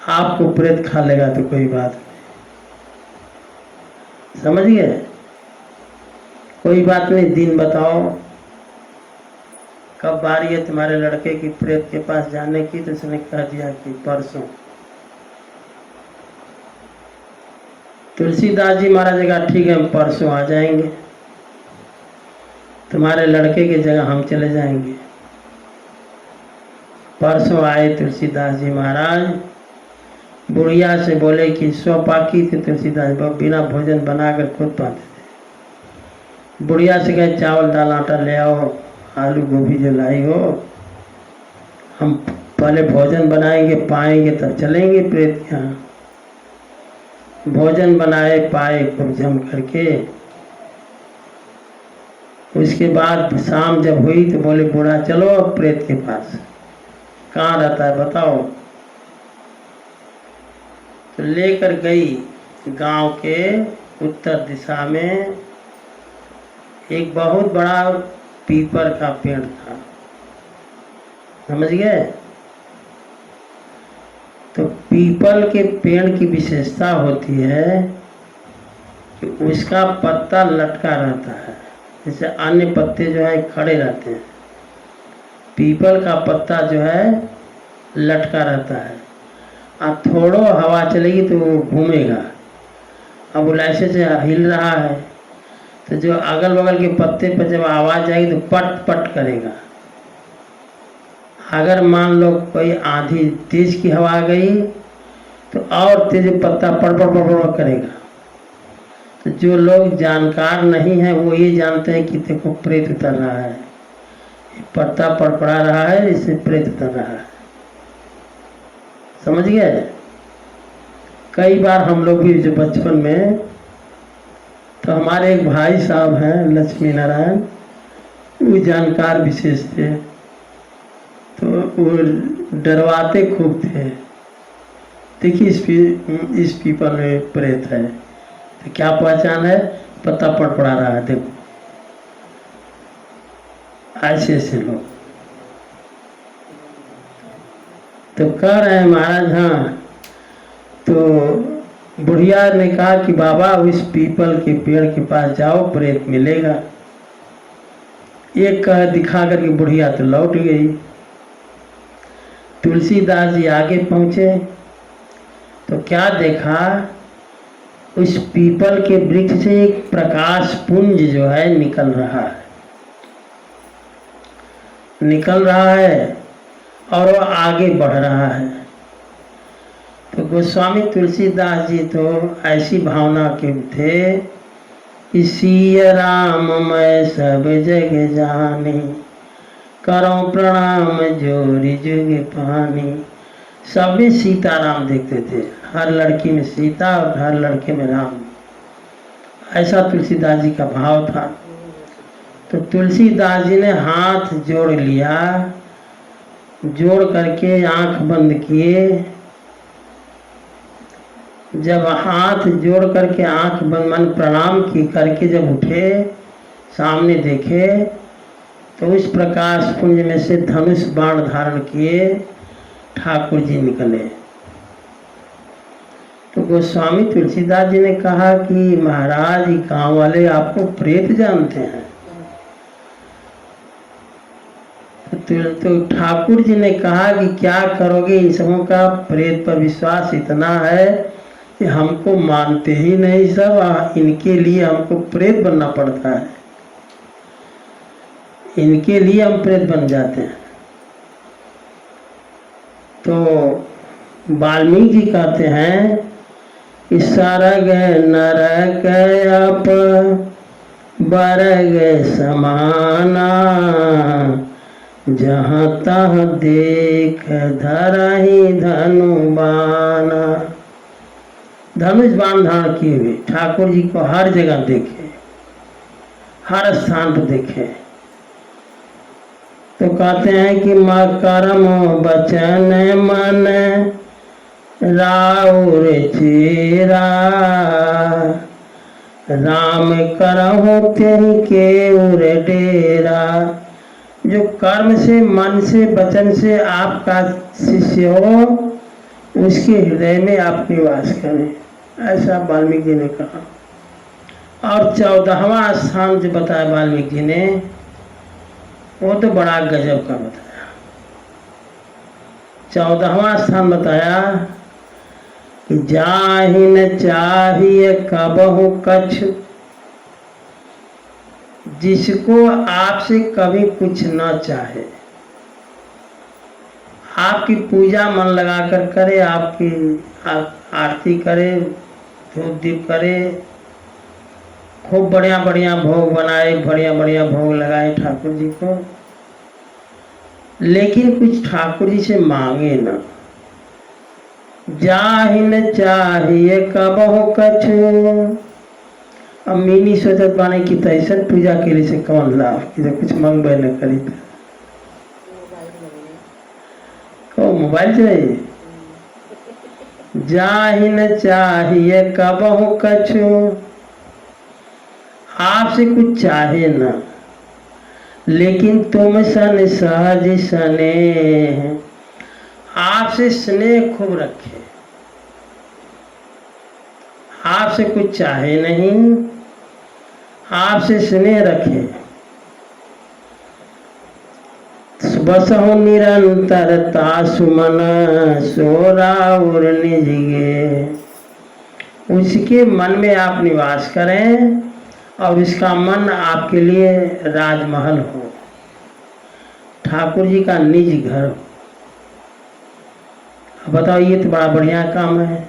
आपको प्रेत खा लेगा तो कोई बात नहीं। समझ गए? कोई बात नहीं, दिन बताओ कब बारी है तुम्हारे लड़के की प्रेत के पास जाने की। तो उसने कह दिया कि परसों। तुलसीदास जी महाराज कहा ठीक है, हम परसों आ जाएंगे, तुम्हारे लड़के की जगह हम चले जाएंगे। परसों आए तुलसीदास जी महाराज, बुढ़िया से बोले कि स्वपाकी थे तुलसीदास, बिना भोजन बनाकर खुद पाते थे। बुढ़िया से कहे चावल दाल आटा ले आओ, आलू गोभी जो लाई हो, हम पहले भोजन बनाएंगे, पाएंगे तब चलेंगे प्रेत के यहाँ। भोजन बनाए पाए खूब जम करके। उसके बाद शाम जब हुई तो बोले बूढ़ा चलो अब प्रेत के पास। कहाँ रहता है बताओ। तो लेकर गई गांव के उत्तर दिशा में एक बहुत बड़ा पीपल का पेड़ था। समझ गए? तो पीपल के पेड़ की विशेषता होती है कि उसका पत्ता लटका रहता है, जैसे अन्य पत्ते जो है खड़े रहते हैं, पीपल का पत्ता जो है लटका रहता है। अब थोड़ो हवा चलेगी तो वो घूमेगा। अब वो ऐसे से हिल रहा है तो जो अगल बगल के पत्ते पर जब आवाज़ जाएगी तो पट पट करेगा। अगर मान लो कोई आंधी तेज की हवा आ गई तो और तेज पत्ता पड़ पड़ पड़ पड़ करेगा। तो जो लोग जानकार नहीं हैं वो ये जानते हैं कि देखो प्रेत उतर रहा है, पत्ता पड़पड़ा रहा है, इससे प्रेत उतर रहा है। समझ गए। कई बार हम लोग भी जो बचपन में, तो हमारे एक भाई साहब हैं लक्ष्मी नारायण, वो जानकार विशेष थे, तो वो डरवाते खूब थे। देखिए इस पीपल में प्रेत है, तो क्या पहचान है, पत्ता पड़पड़ा रहा है, देखो ऐसे ऐसे लोग तो कह रहे हैं महाराज। हाँ, तो बुढ़िया ने कहा कि बाबा उस पीपल के पेड़ के पास जाओ, प्रेत मिलेगा। एक कह दिखा करके बुढ़िया तो लौट गई। तुलसीदास जी आगे पहुंचे तो क्या देखा, उस पीपल के वृक्ष से एक प्रकाश पुंज जो है निकल रहा है और वो आगे बढ़ रहा है। तो गोस्वामी तुलसीदास जी तो ऐसी भावना के थे कि सिय राम मैं सब जग जानी, करो प्रणाम जोरी जुग पानी। सब में सीताराम देखते थे, हर लड़की में सीता और हर लड़के में राम, ऐसा तुलसीदास जी का भाव था। तो तुलसीदास जी ने हाथ जोड़ लिया, जोड़ करके आंख बंद किए। जब हाथ जोड़ करके आंख बंद मन प्रणाम की करके जब उठे, सामने देखे तो उस प्रकाश पुंज में से धनुष बाण धारण किए ठाकुर जी निकले। तो गोस्वामी तुलसीदास जी ने कहा कि महाराज गांव वाले आपको प्रेत जानते हैं। तो ठाकुर जी ने कहा कि क्या करोगे, इन सबों का प्रेत पर विश्वास इतना है कि हमको मानते ही नहीं सब, इनके लिए हमको प्रेत बनना पड़ता है, इनके लिए हम प्रेत बन जाते हैं। तो वाल्मीकि जी कहते हैं कि सरग नरक अप बरग समाना, जहाँ तहाँ देख धरहि धनु बाना। धनुष बाण धारण किए हुए ठाकुर जी को हर जगह देखे, हर स्थान पर देखे। तो कहते हैं कि माँ कर्म बचन मन राउर चेरा, राम करहु तेहि के उर डेरा। जो कर्म से, मन से, वचन से आपका शिष्य हो, उसके हृदय में आप निवास करें, ऐसा वाल्मीकि जी ने कहा। और 14वां स्थान जो बताया वाल्मीकि जी ने, वो तो बड़ा गजब का बताया। 14वां स्थान बताया कि जाहि न चाहिए कबहु कछु, जिसको आपसे कभी कुछ न चाहे, आपकी पूजा मन लगाकर करे, आपकी आरती करे, धूप दीप करे, खूब बढ़िया बढ़िया भोग बनाए, बढ़िया बढ़िया भोग लगाए ठाकुर जी को, लेकिन कुछ ठाकुर जी से मांगे ना। जाहि न चाहिए कबहु कछु। अब मीनी सोचत बाने कि तैसन पूजा के लिए से कौन लाभ, कि तो कुछ मंगबे न करी को मोबाइल चाहिए। जाहि न चाहिए कबहु कछु, आपसे कुछ चाहे ना, लेकिन तुम सन सहज स्नेह, आपसे स्नेह खूब रखे, आपसे कुछ चाहे नहीं, आपसे स्नेह रखे। बसहु निरंतरता सुमन सोराउर निजगे। उसके मन में आप निवास करें और उसका मन आपके लिए राजमहल हो, ठाकुर जी का निज घर हो। बताओ, ये तो बड़ा बढ़िया काम है।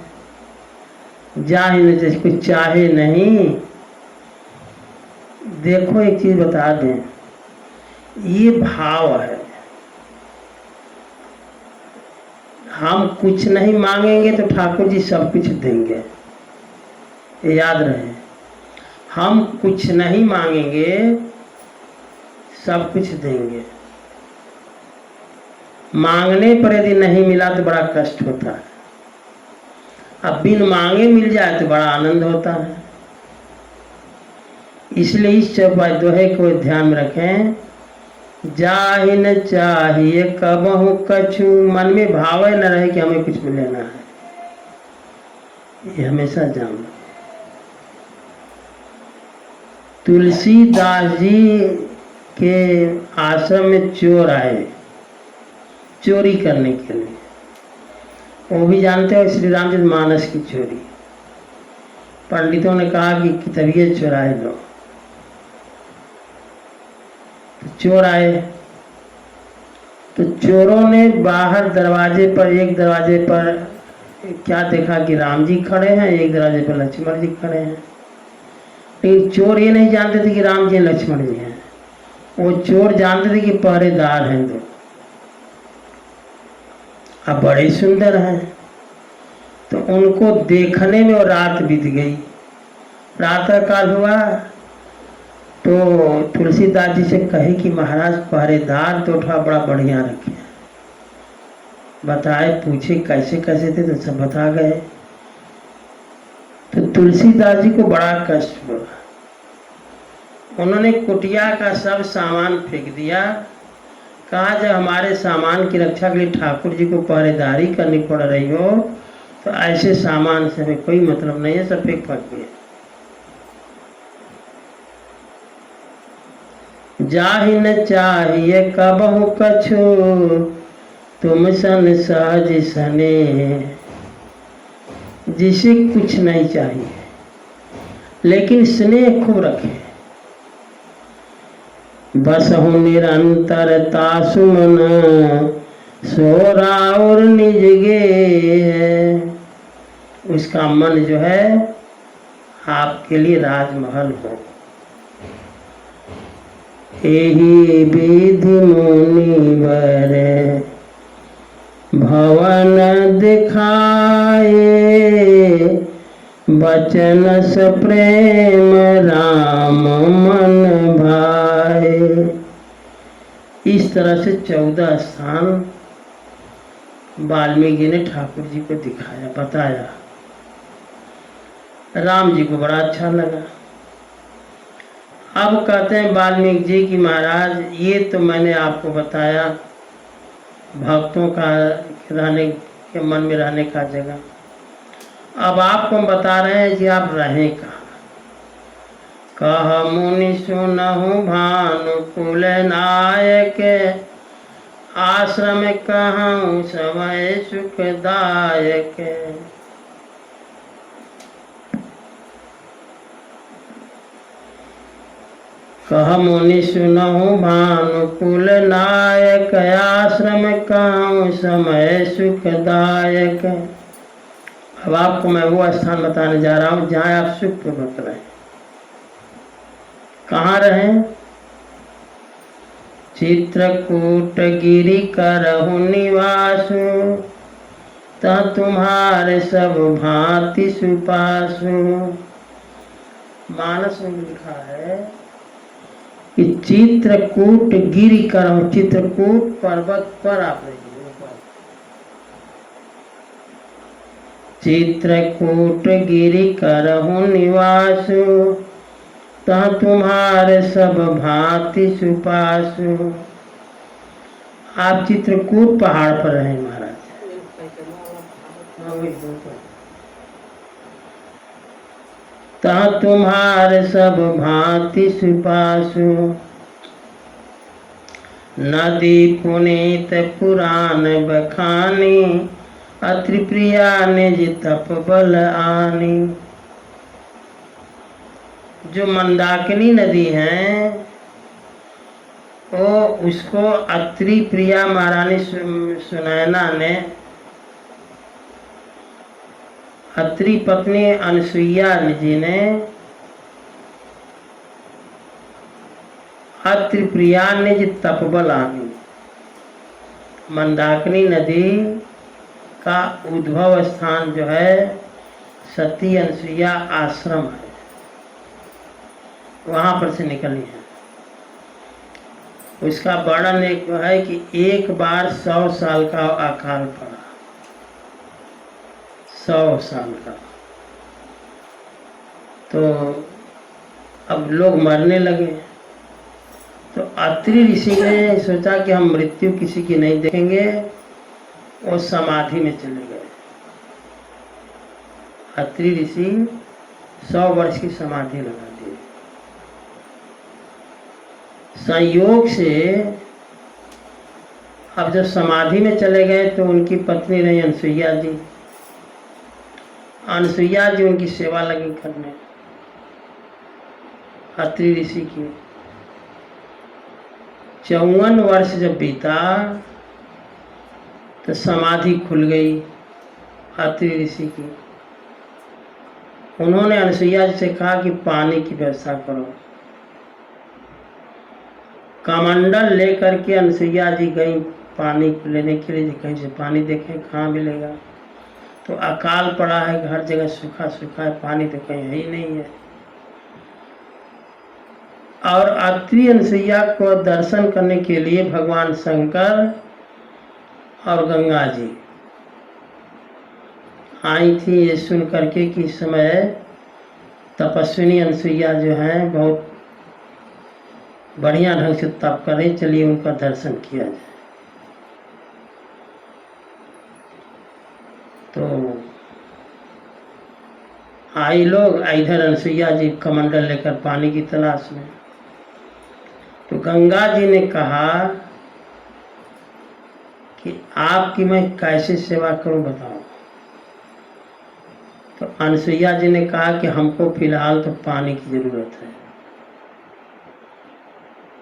जाहि न जैसे कुछ चाहे नहीं। देखो एक चीज बता दें, ये भाव है, हम कुछ नहीं मांगेंगे तो ठाकुर जी सब कुछ देंगे, ये याद रहे। हम कुछ नहीं मांगेंगे सब कुछ देंगे। मांगने पर यदि नहीं मिला तो बड़ा कष्ट होता है, अब बिन मांगे मिल जाए तो बड़ा आनंद होता है। इसलिए इस चौपाई दोहे को ध्यान में रखें। जाहि न चाहिए कबहु कछु, मन में भाव न रहे कि हमें कुछ भी लेना है, ये हमेशा जान लो। तुलसीदास जी के आश्रम में चोर आए चोरी करने के लिए, वो भी जानते हो श्री रामचरित मानस की चोरी। पंडितों ने कहा कि किताबियाँ चुराए लो, तो चोर आए। तो चोरों ने बाहर दरवाजे पर, एक दरवाजे पर क्या देखा कि राम जी खड़े हैं, एक दरवाजे पर लक्ष्मण जी खड़े हैं। लेकिन चोर ये नहीं जानते थे कि राम जी लक्ष्मण जी हैं, वो चोर जानते थे कि पहरेदार हैं दो, अब बड़े सुंदर हैं। तो उनको देखने में और रात बीत गई। प्रातः काल हुआ तो तुलसीदास जी से कहे कि महाराज पहरेदार तो उठा बड़ा बढ़िया रखे, बताए, पूछे कैसे कैसे थे, तो सब बता गए। तो तुलसीदास जी को बड़ा कष्ट हुआ। उन्होंने कुटिया का सब सामान फेंक दिया। कहा जब हमारे सामान की रक्षा के लिए ठाकुर जी को पहरेदारी करनी पड़ रही हो तो ऐसे सामान से हमें कोई मतलब नहीं है, सब फेंक दिए। जाहि न चाहिए कबहु कछु, तुम सन सहज सने। जिसे कुछ नहीं चाहिए लेकिन स्नेह खूब रखे। बसहु निरंतर तासु मन, सोरा और निज गे। उसका मन जो है आपके लिए राजमहल हो। एहि विधि मुनिवर भवन दिखाए, बचन स प्रेम राम मन भाए। इस तरह से 14 स्थान वाल्मीकि ने ठाकुर जी को दिखाया, बताया। राम जी को बड़ा अच्छा लगा। अब कहते हैं वाल्मीकि जी कि महाराज ये तो मैंने आपको बताया भक्तों का रहने के, मन में रहने का जगह। अब आपको हम बता रहे हैं कि आप रहें कहाँ। कह मुनि सुनहु भानुकुल नायक, आश्रम कहूँ समय सुखदायक। कह मुनि सुनहु भानुकुल नायक, आश्रम कहूँ समय सुखदायक। अब आपको मैं वो स्थान बताने जा रहा हूँ जहाँ आप सुखपूर्वक रहें। कहाँ रहें? चित्रकूट गिरि करहु निवासु, ता तुम्हारे सब भांति सुपासु। मानस में लिखा है कि चित्रकूट गिरि करहु, चित्रकूट पर्वत पर आप रहिए। चित्रकूट गिरि करहु निवासु, ता तुम्हारे सब भांति सुपासु। आप चित्रकूट पहाड़ पर रहें महाराज। ता तुम्हारे सब भांति सुपासु। नदी पुनीत पुराण बखानी, अत्रि प्रिया निज तप बल आनी। जो मंदाकिनी नदी है वो उसको अत्रि प्रिया महारानी सुनैना ने, अत्रि पत्नी अनसुईया जी ने अत्रि प्रिया निज तपबल आनी। मंदाकिनी नदी का उद्भव स्थान जो है सती अनसुईया आश्रम है, वहाँ पर से निकली है। उसका वर्णन एक है कि एक बार 100 साल का अकाल पड़ा, 100 साल का। तो अब लोग मरने लगे, तो अत्रि ऋषि ने सोचा कि हम मृत्यु किसी की नहीं देखेंगे, वो समाधि में चले गए। अत्रि ऋषि 100 वर्ष की समाधि लगा दी। संयोग से अब जब समाधि में चले गए तो उनकी पत्नी रही अनसुईया जी। अनसुईया जी उनकी सेवा लगी करने अत्रि ऋषि की। 54 वर्ष जब बीता तो समाधि खुल गई अत्रि ऋषि की। उन्होंने अनसुईया जी से कहा कि पानी की व्यवस्था करो। कमंडल लेकर के अनसुईया जी गई पानी लेने के लिए, कहीं से पानी देखें कहाँ मिलेगा। तो अकाल पड़ा है, हर जगह सूखा सूखा है, पानी तो कहीं है ही नहीं है। और अत्रि अनसुईया को दर्शन करने के लिए भगवान शंकर और गंगा जी आई थी। ये सुन करके कि इस समय तपस्विनी अनसुईया जो हैं बहुत बढ़िया ढंग से तप करें, चलिए उनका दर्शन किया जाए। तो आई लोग, इधर अनसुईया जी कमंडल लेकर पानी की तलाश में। तो गंगा जी ने कहा कि आपकी मैं कैसे सेवा करूं बताओ। तो अनसुईया जी ने कहा कि हमको फिलहाल तो पानी की जरूरत है।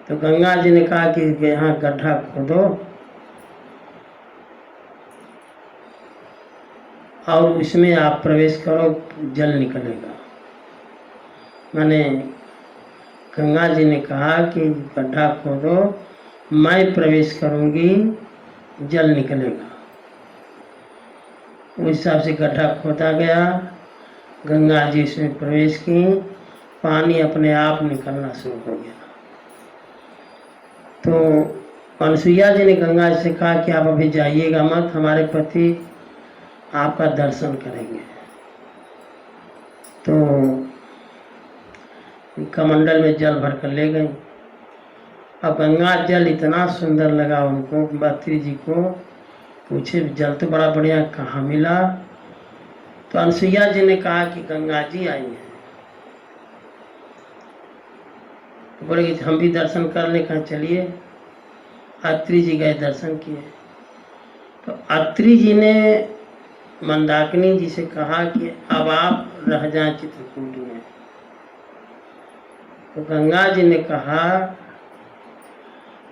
तो गंगा जी ने कहा कि यहाँ गड्ढा खोदो और उसमें आप प्रवेश करो, जल निकलेगा। मैंने गंगा जी ने कहा कि गड्ढा खोदो, मैं प्रवेश करूंगी, जल निकलेगा। उस हिसाब से गड्ढा खोदा गया, गंगा जी इसमें प्रवेश की, पानी अपने आप निकलना शुरू हो गया। तो अनसुईया जी ने गंगा जी से कहा कि आप अभी जाइएगा मत, हमारे पति आपका दर्शन करेंगे। तो कमंडल में जल भर कर ले गई। अब गंगा जल इतना सुंदर लगा उनको, अत्रि जी को, पूछे जल तो बड़ा बढ़िया कहाँ मिला। तो अनसुईया जी ने कहा कि गंगा जी आई हैं। तो बोले कि हम भी दर्शन कर ले, कहा चलिए। अत्रि जी गए, दर्शन किए। तो अत्रि जी ने मंदाकिनी जी से कहा कि अब आप रह जाएं चित्रकूट में। तो गंगा जी ने कहा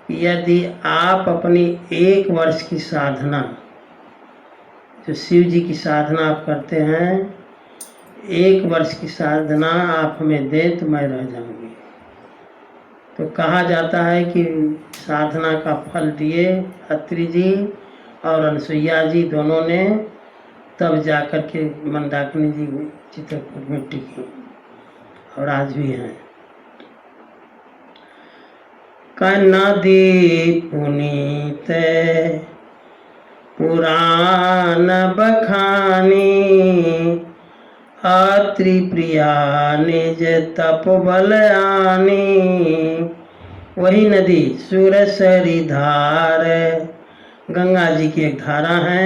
कि यदि आप अपनी 1 वर्ष की साधना, जो शिव जी की साधना आप करते हैं, 1 वर्ष की साधना आप हमें दें तो मैं रह जाऊंगी। तो कहा जाता है कि साधना का फल दिए अत्रि जी और अनसुईया जी दोनों ने, तब जाकर के मंदाकिनी जी चित्रकूट में टिकी और आज भी हैं। नदी पुनीत पुराण बखानी, अत्रि प्रिया निज तप बल आनी। वही नदी सुरसरी धार, गंगा जी की एक धारा है।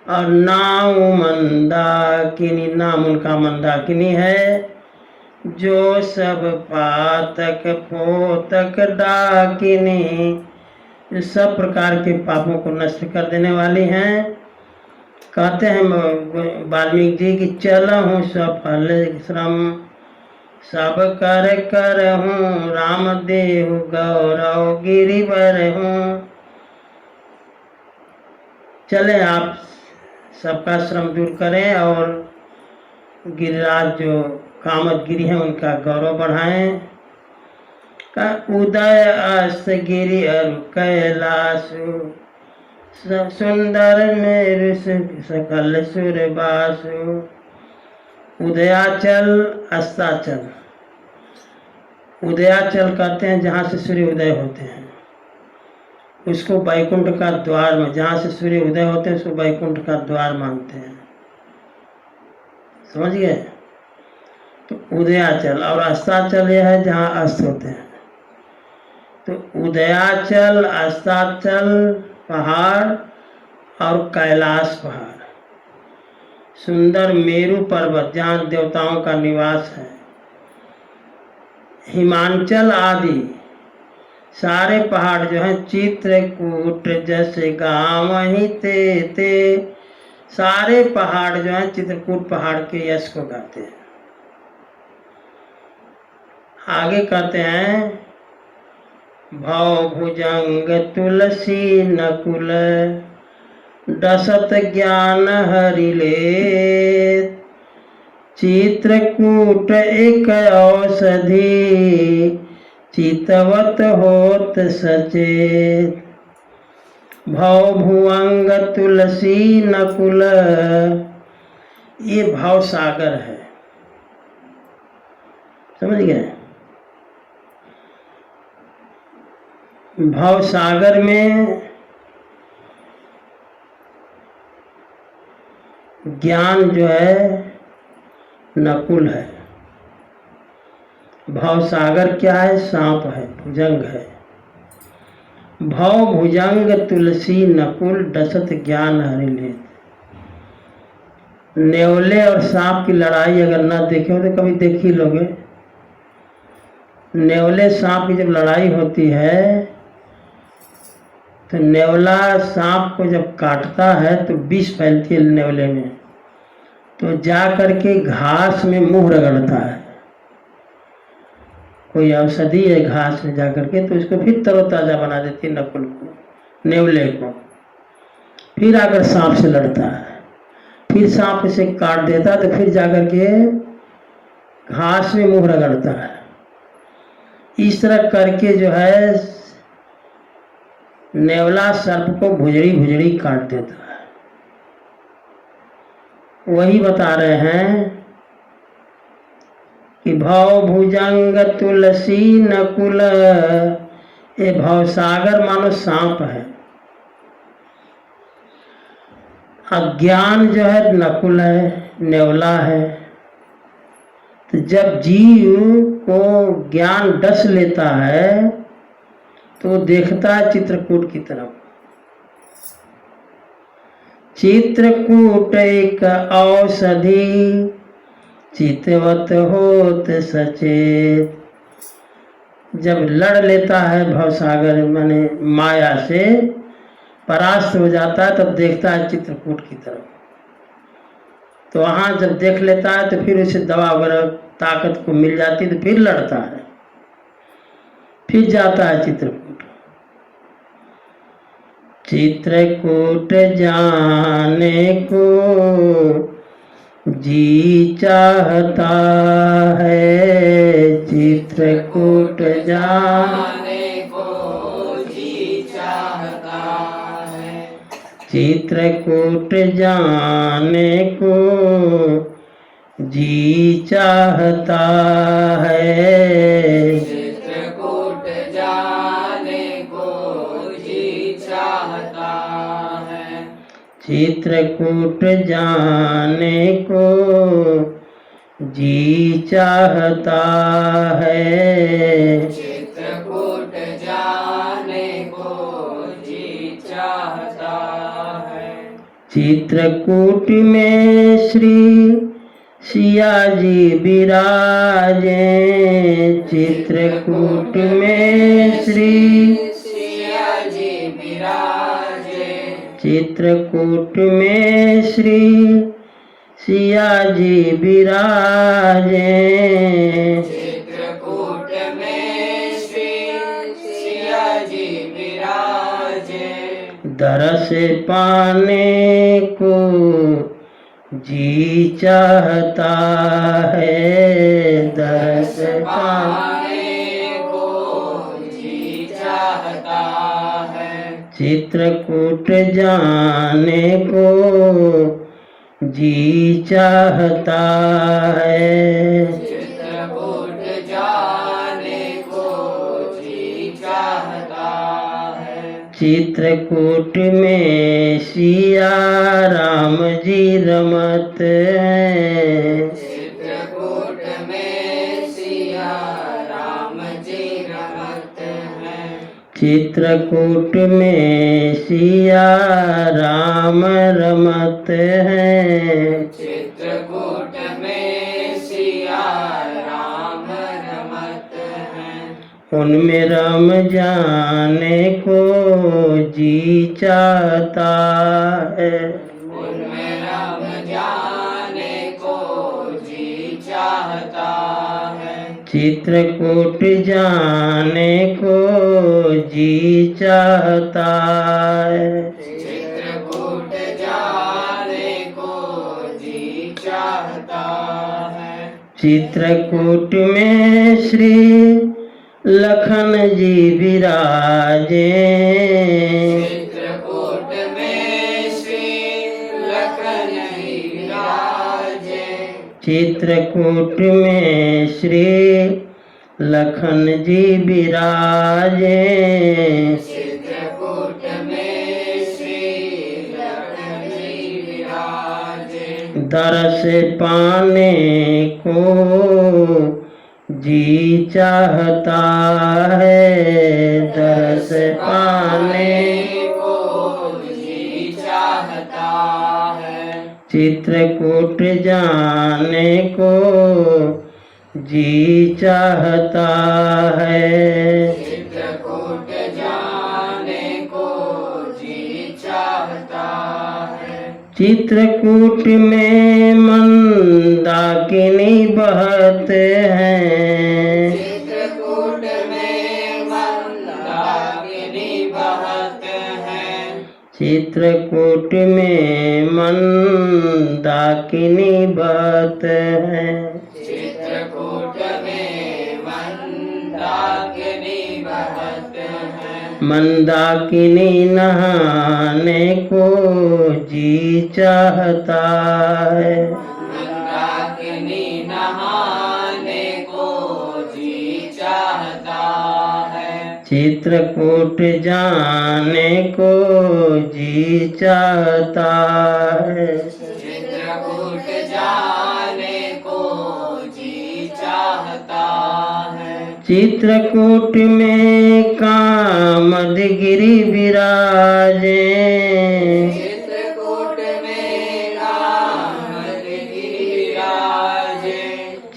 और नाम मंदाकिनी, नाम उनका मंदाकिनी है, जो सब पातक पोतक डाकिनी, जो सब प्रकार के पापों को नष्ट कर देने वाली हैं। कहते हैं वाल्मीकि जी की चलहूँ सफल श्रम, सब कर करहूँ राम देव गौरव गिरिवर हूँ। चले आप सबका श्रम दूर करें और गिरिराज जो कामतगिरी है उनका गौरव बढ़ाएं। का उदय अस्त गिरि अरु कैलासु, सुंदर मेरु सकल सुर बासु। उदयाचल अस्ताचल, उदयाचल कहते हैं जहाँ से सूर्य उदय होते हैं, उसको वैकुंठ का द्वार में, जहाँ से सूर्य उदय होते हैं उसको वैकुंठ का द्वार मानते हैं, समझ गए। तो उदयाचल और अस्ताचल यह है जहाँ अस्त होते हैं। तो उदयाचल, अस्ताचल पहाड़ और कैलाश पहाड़, सुंदर मेरु पर्वत जहाँ देवताओं का निवास है, हिमांचल आदि सारे पहाड़ जो हैं, चित्रकूट जैसे गावहीं ते सारे पहाड़ जो हैं चित्रकूट पहाड़ के यश को गाते हैं। आगे कहते हैं भव भुजंग तुलसी नकुल डसत ज्ञान हरिले। चित्रकूट एक औषधि चितवत होत सचेत। भव भुअंग तुलसी नकुल, ये भव सागर है, समझ गए। भव सागर में ज्ञान जो है नकुल है। भव सागर क्या है? सांप है, भुजंग है। भव भुजंग तुलसी नकुल डसत ज्ञान हरिलेत। नेवले और सांप की लड़ाई अगर ना देखे हो तो कभी देख ही लोगे। नेवले सांप की जब लड़ाई होती है तो नेवला सांप को जब काटता है तो विष फैलती है नेवले में, तो जा करके घास में मुंह रगड़ता है। कोई औषधि है घास में जा करके, तो इसको फिर तरोताजा बना देती है नकुल को, नेवले को। फिर आकर सांप से लड़ता है, फिर सांप इसे काट देता है, तो फिर जाकर के घास में मुंह रगड़ता है। इस तरह करके जो है नेवला सर्प को भुजड़ी भुजड़ी काट देता है। वही बता रहे हैं कि भव भुजंग तुलसी नकुल, ये भवसागर मानो सांप है। अज्ञान जो है नकुल है, नेवला है। तो जब जीव को ज्ञान डस लेता है तो देखता है चित्रकूट की तरफ। चित्रकूट एक औषधि चितवत होत सचेत। जब लड़ लेता है भवसागर माने माया से परास्त हो जाता है, तब देखता है चित्रकूट की तरफ। तो वहाँ जब देख लेता है तो फिर उसे दवा वगैरह ताकत को मिल जाती है, तो फिर लड़ता है, फिर जाता है चित्रकूट। चित्रकूट जाने को जी चाहता है, चित्रकूट जाने को जी चाहता है। चित्रकूट जाने को जी चाहता है। चित्रकूट जाने को जी चाहता है। चित्रकूट जाने को जी चाहता है। चित्रकूट जाने को जी चाहता है। चित्रकूट में श्री सिया जी विराजे। चित्रकूट में श्री सिया जी विराजे। चित्रकूट में श्री सिया जी विराजे। चित्रकूट में श्री सिया जी विराजे। दरस पाने को जी चाहता है। दरस पाने को जी चाहता है। चित्रकूट जाने को जी चाहता है। चित्रकूट जाने को जी चाहता है। चित्रकूट में सिया राम जी रमत हैं। चित्रकूट में सिया राम जी रमत हैं। चित्रकूट में सिया राम रमत हैं। चित्रकूट में सिया राम रमत हैं। उनमें राम जाने को जी चाहता है। उनमें राम जाने को जी चाहता है। चित्रकूट जाने को जी चाहता है। चित्रकूट जाने को जी चाहता है। चित्रकूट में श्री लखन जी विराजे। चित्रकूट में श्री लखन जी विराजे। चित्रकूट में श्री लखन जी विराजे। चित्रकूट में श्री लखन जी विराजे। दरस पाने को जी चाहता है। दरस पाने को जी चाहता है। चित्रकूट जाने को जी चाहता है। चित्रकूट जाने को जी चाहता है। चित्रकूट में मंदाकिनी बहत हैं। चित्रकूट में मंदाकिनी बहत हैं। चित्रकूट में मंदाकिनी बहत हैं। चित्रकूट में मंदाकिनी बहत हैं। मंदाकिनी नहाने को जी चाहता है। मंदाकिनी नहाने को जी चाहता है। चित्रकूट जाने को जी चाहता है। चित्रकूट जाने को जी चाहता है। चित्रकूट में कामदगिरि विराजे। चित्रकूट में कामदगिरि विराजे।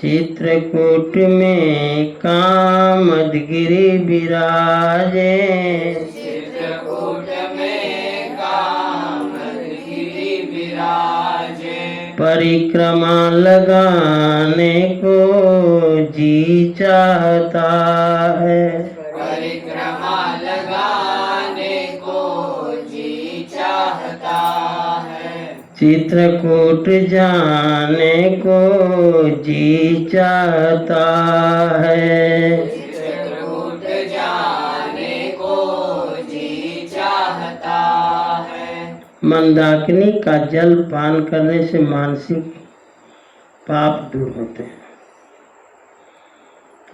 चित्रकूट में कामदगिरि विराजे। चित्रकूट में कामदगिरि विराजे। परिक्रमा लगाने को जी चाहता है। परिक्रमा लगाने को जी चाहता है। चित्रकूट जाने को जी चाहता है। चित्रकूट जाने को जी चाहता है। मंदाकिनी का जल पान करने से मानसिक पाप दूर होते हैं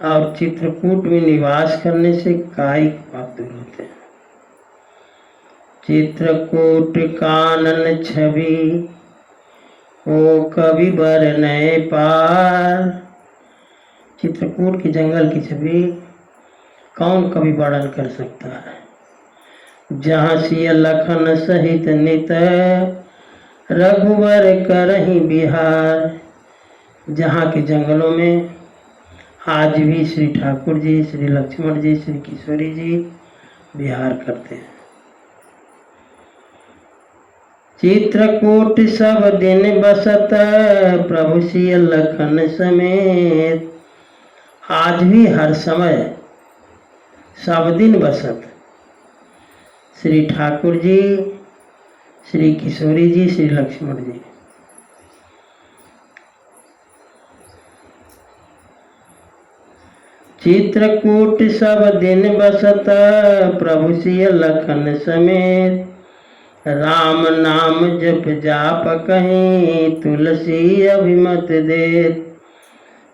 और चित्रकूट में निवास करने से कायिक पाप दूर होते हैं। चित्रकूट कानन छवि ओ कवि बर नए पार। चित्रकूट के जंगल की छवि कौन कवि वर्णन कर सकता है। जहाँ सिया लखन सहित नित रघुवर करहि बिहार। जहाँ के जंगलों में आज भी श्री ठाकुर जी, श्री लक्ष्मण जी, श्री किशोरी जी विहार करते हैं। चित्रकूट सब दिन बसत प्रभु सिया लखन समेत। आज भी हर समय सब दिन बसत श्री ठाकुर जी, श्री किशोरी जी, श्री लक्ष्मण जी। चित्रकूट सब दिन बसत प्रभु सिय लखन समेत, राम नाम जप जाप कहीं तुलसी अभिमत देत।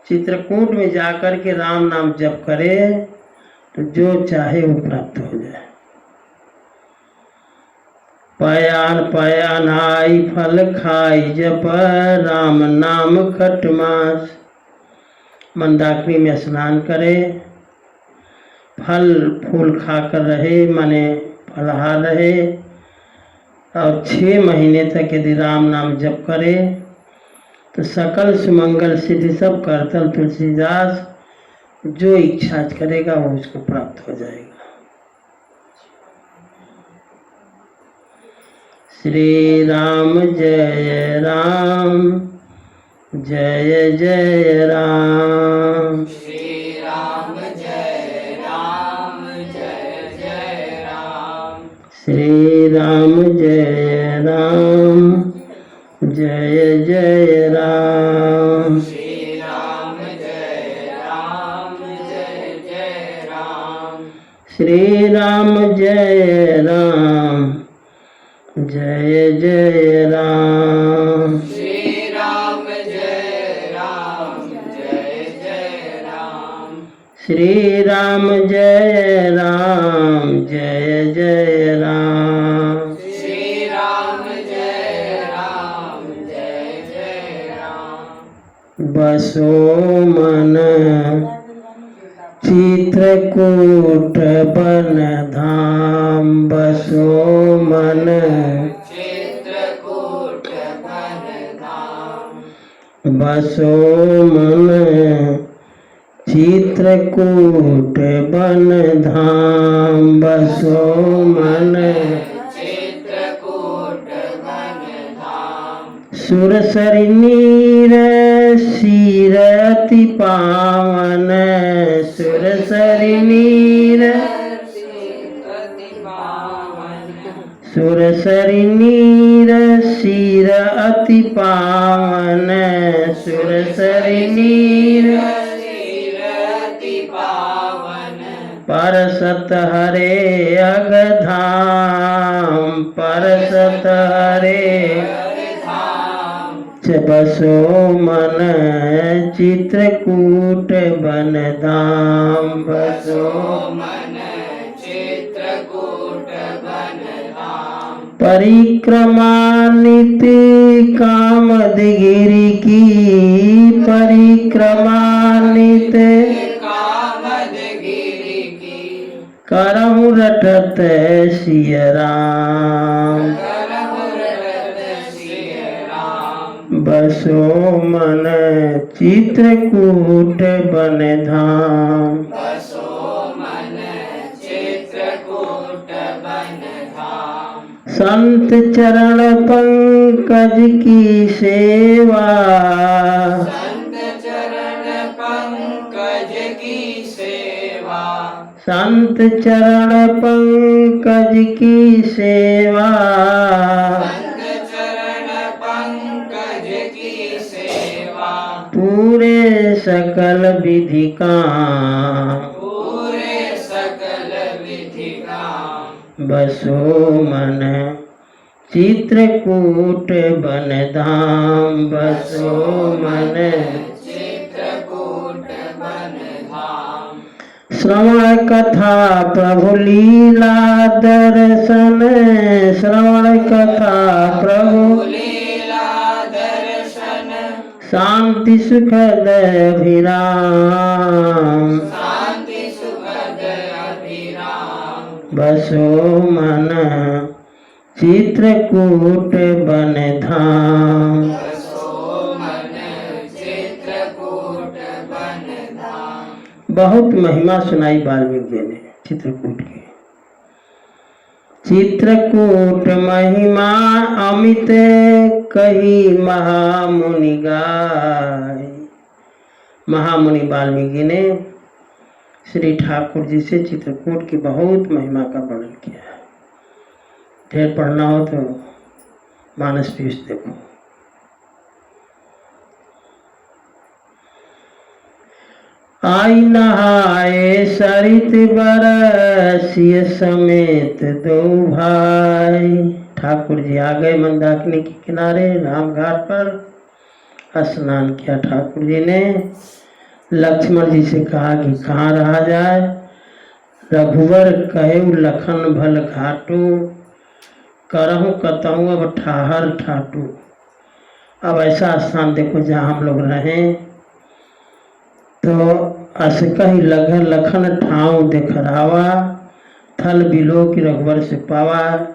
चित्रकूट में जाकर के राम नाम जप करे तो जो चाहे वो प्राप्त हो जाए। पयान पयान आई फल खाई जप, राम नाम खट मास। मंदाकिनी में स्नान करे, फल फूल खाकर रहे, माने फलहार रहे, और 6 महीने तक यदि राम नाम जप करे तो सकल सुमंगल सिद्धि सब करतल तुलसीदास जो इच्छा करेगा वो उसको प्राप्त हो जाएगा। श्री राम जय राम, जय जय राम। श्री राम जय राम, जय जय राम। श्री राम जय राम, जय जय राम। श्री राम जय राम, जय जय राम। श्री राम जय राम, जय जय राम। श्री राम जय राम, जय जय राम। श्री राम जय राम, जय जय राम। श्री राम जय राम, जय जय राम। बसो मन चित्रकूट बन धाम, बसो मन चित्रकूट बन धाम। बसो मन चित्रकूट बन धाम, बसो मन चित्रकूट बन धाम। सुरसरि नीर सिर अति पावन, सुरसरि नीर अति पावन। सुरसरि नीर सिर अति पावन, सुरसरि नीर अति पावन। परसत हरे अगधाम, परसत हरे धाम। बसो मन चित्रकूट बन धाम, बसो मन चित्रकूट बन धाम। परिक्रमा नित्य कामदगिरि की, परिक्रमा नित्य कामदगिरि की। करहु रटत सिय राम, करहु रटत सिय राम। बसो मन चित्रकूट बन धाम। बसो मन चित्रकूट बन धाम। संत चरण पंकज की सेवा, संत चरण पंकज की सेवा। संत चरण पंकज की सेवा, संत चरण पंकज की सेवा। पूरे सकल विधि काम, पूरे सकल विधि काम। बसो मन चित्रकूट बन धाम, बसो मन चित्रकूट बन धाम। श्रवण कथा प्रभु लीला दर्शन, श्रवण कथा प्रभु लीला दर्शन। शांति सुखद अभिराम, शांति सुखद अभिराम। बसो मन चित्रकूट बन धाम। बसो मन चित्रकूट बन धाम। बहुत महिमा सुनाई वाल्मीकि ने चित्रकूट की। चित्रकूट महिमा अमित कही महामुनि गाय। महामुनि वाल्मीकि ने श्री ठाकुर जी से चित्रकूट की बहुत महिमा का वर्णन किया है। ढेर पढ़ना हो तो मानस पीयूष देखो। आई नहाए सरित बरसिए समेत दो भाई। ठाकुर जी आ गए मंदाकिनी के किनारे राम घाट पर। स्नान किया ठाकुर जी ने। लक्ष्मण जी से कहा कि कहाँ रहा जाए। रघुवर कहे लखन भल घाटू, करहूँ कतहूँ अब ठाहर ठाटू। अब ऐसा स्थान देखो जहाँ हम लोग रहें। तो अस कही लखन ठाव देखरावा, थल बिलो की रघुवर से पावा।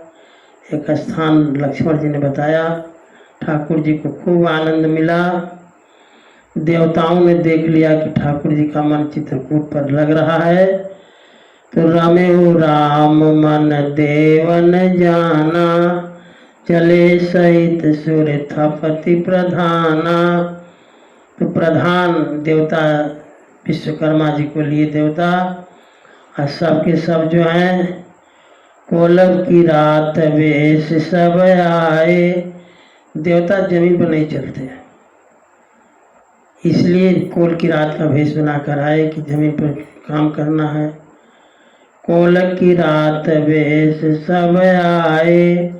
एक स्थान लक्ष्मण जी ने बताया। ठाकुर जी को खूब आनंद मिला। देवताओं ने देख लिया कि ठाकुर जी का मन चित्रकूट पर लग रहा है। तो रमे राम मन देवन जाना, चले सहित सुर थपति प्रधाना। तो प्रधान देवता विश्वकर्मा जी को लिए देवता और सब के सब जो हैं कोलब की रात वेश सब आए। देवता जमीन पर नहीं चलते हैं, इसलिए कोल की रात का भेष बनाकर आए कि जमीन पर काम करना है। कोल की रात वेश सब आए,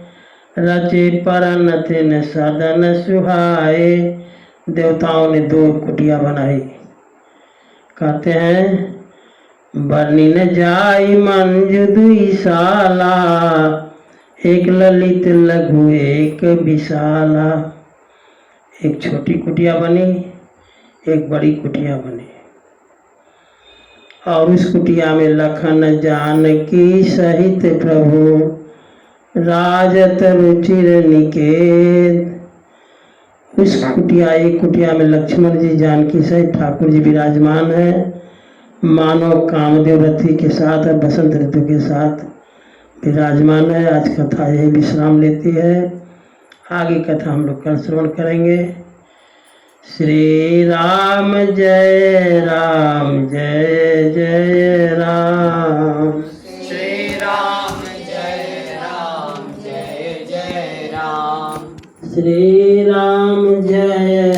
रचे परन तिन सदन सुहाए। देवताओं ने 2 कुटिया बनाई। कहते हैं बनी न जाई मंजु दुई साला, एक ललित लघु एक विशाला। एक छोटी कुटिया बनी, एक बड़ी कुटिया बनी। और उस कुटिया में लखन जानकी सहित प्रभु राजत रुचिर निकेत। उस कुटिया एक कुटिया में लक्ष्मण जी जानकी सहित ठाकुर जी विराजमान है। मानव कामदेव रथी के साथ और बसंत ऋतु के साथ विराजमान है। आज कथा यही विश्राम लेती है। आगे कथा हम लोग कल श्रवण करेंगे। श्री राम जय जय जय राम। श्री राम जय जय राम। श्री राम जय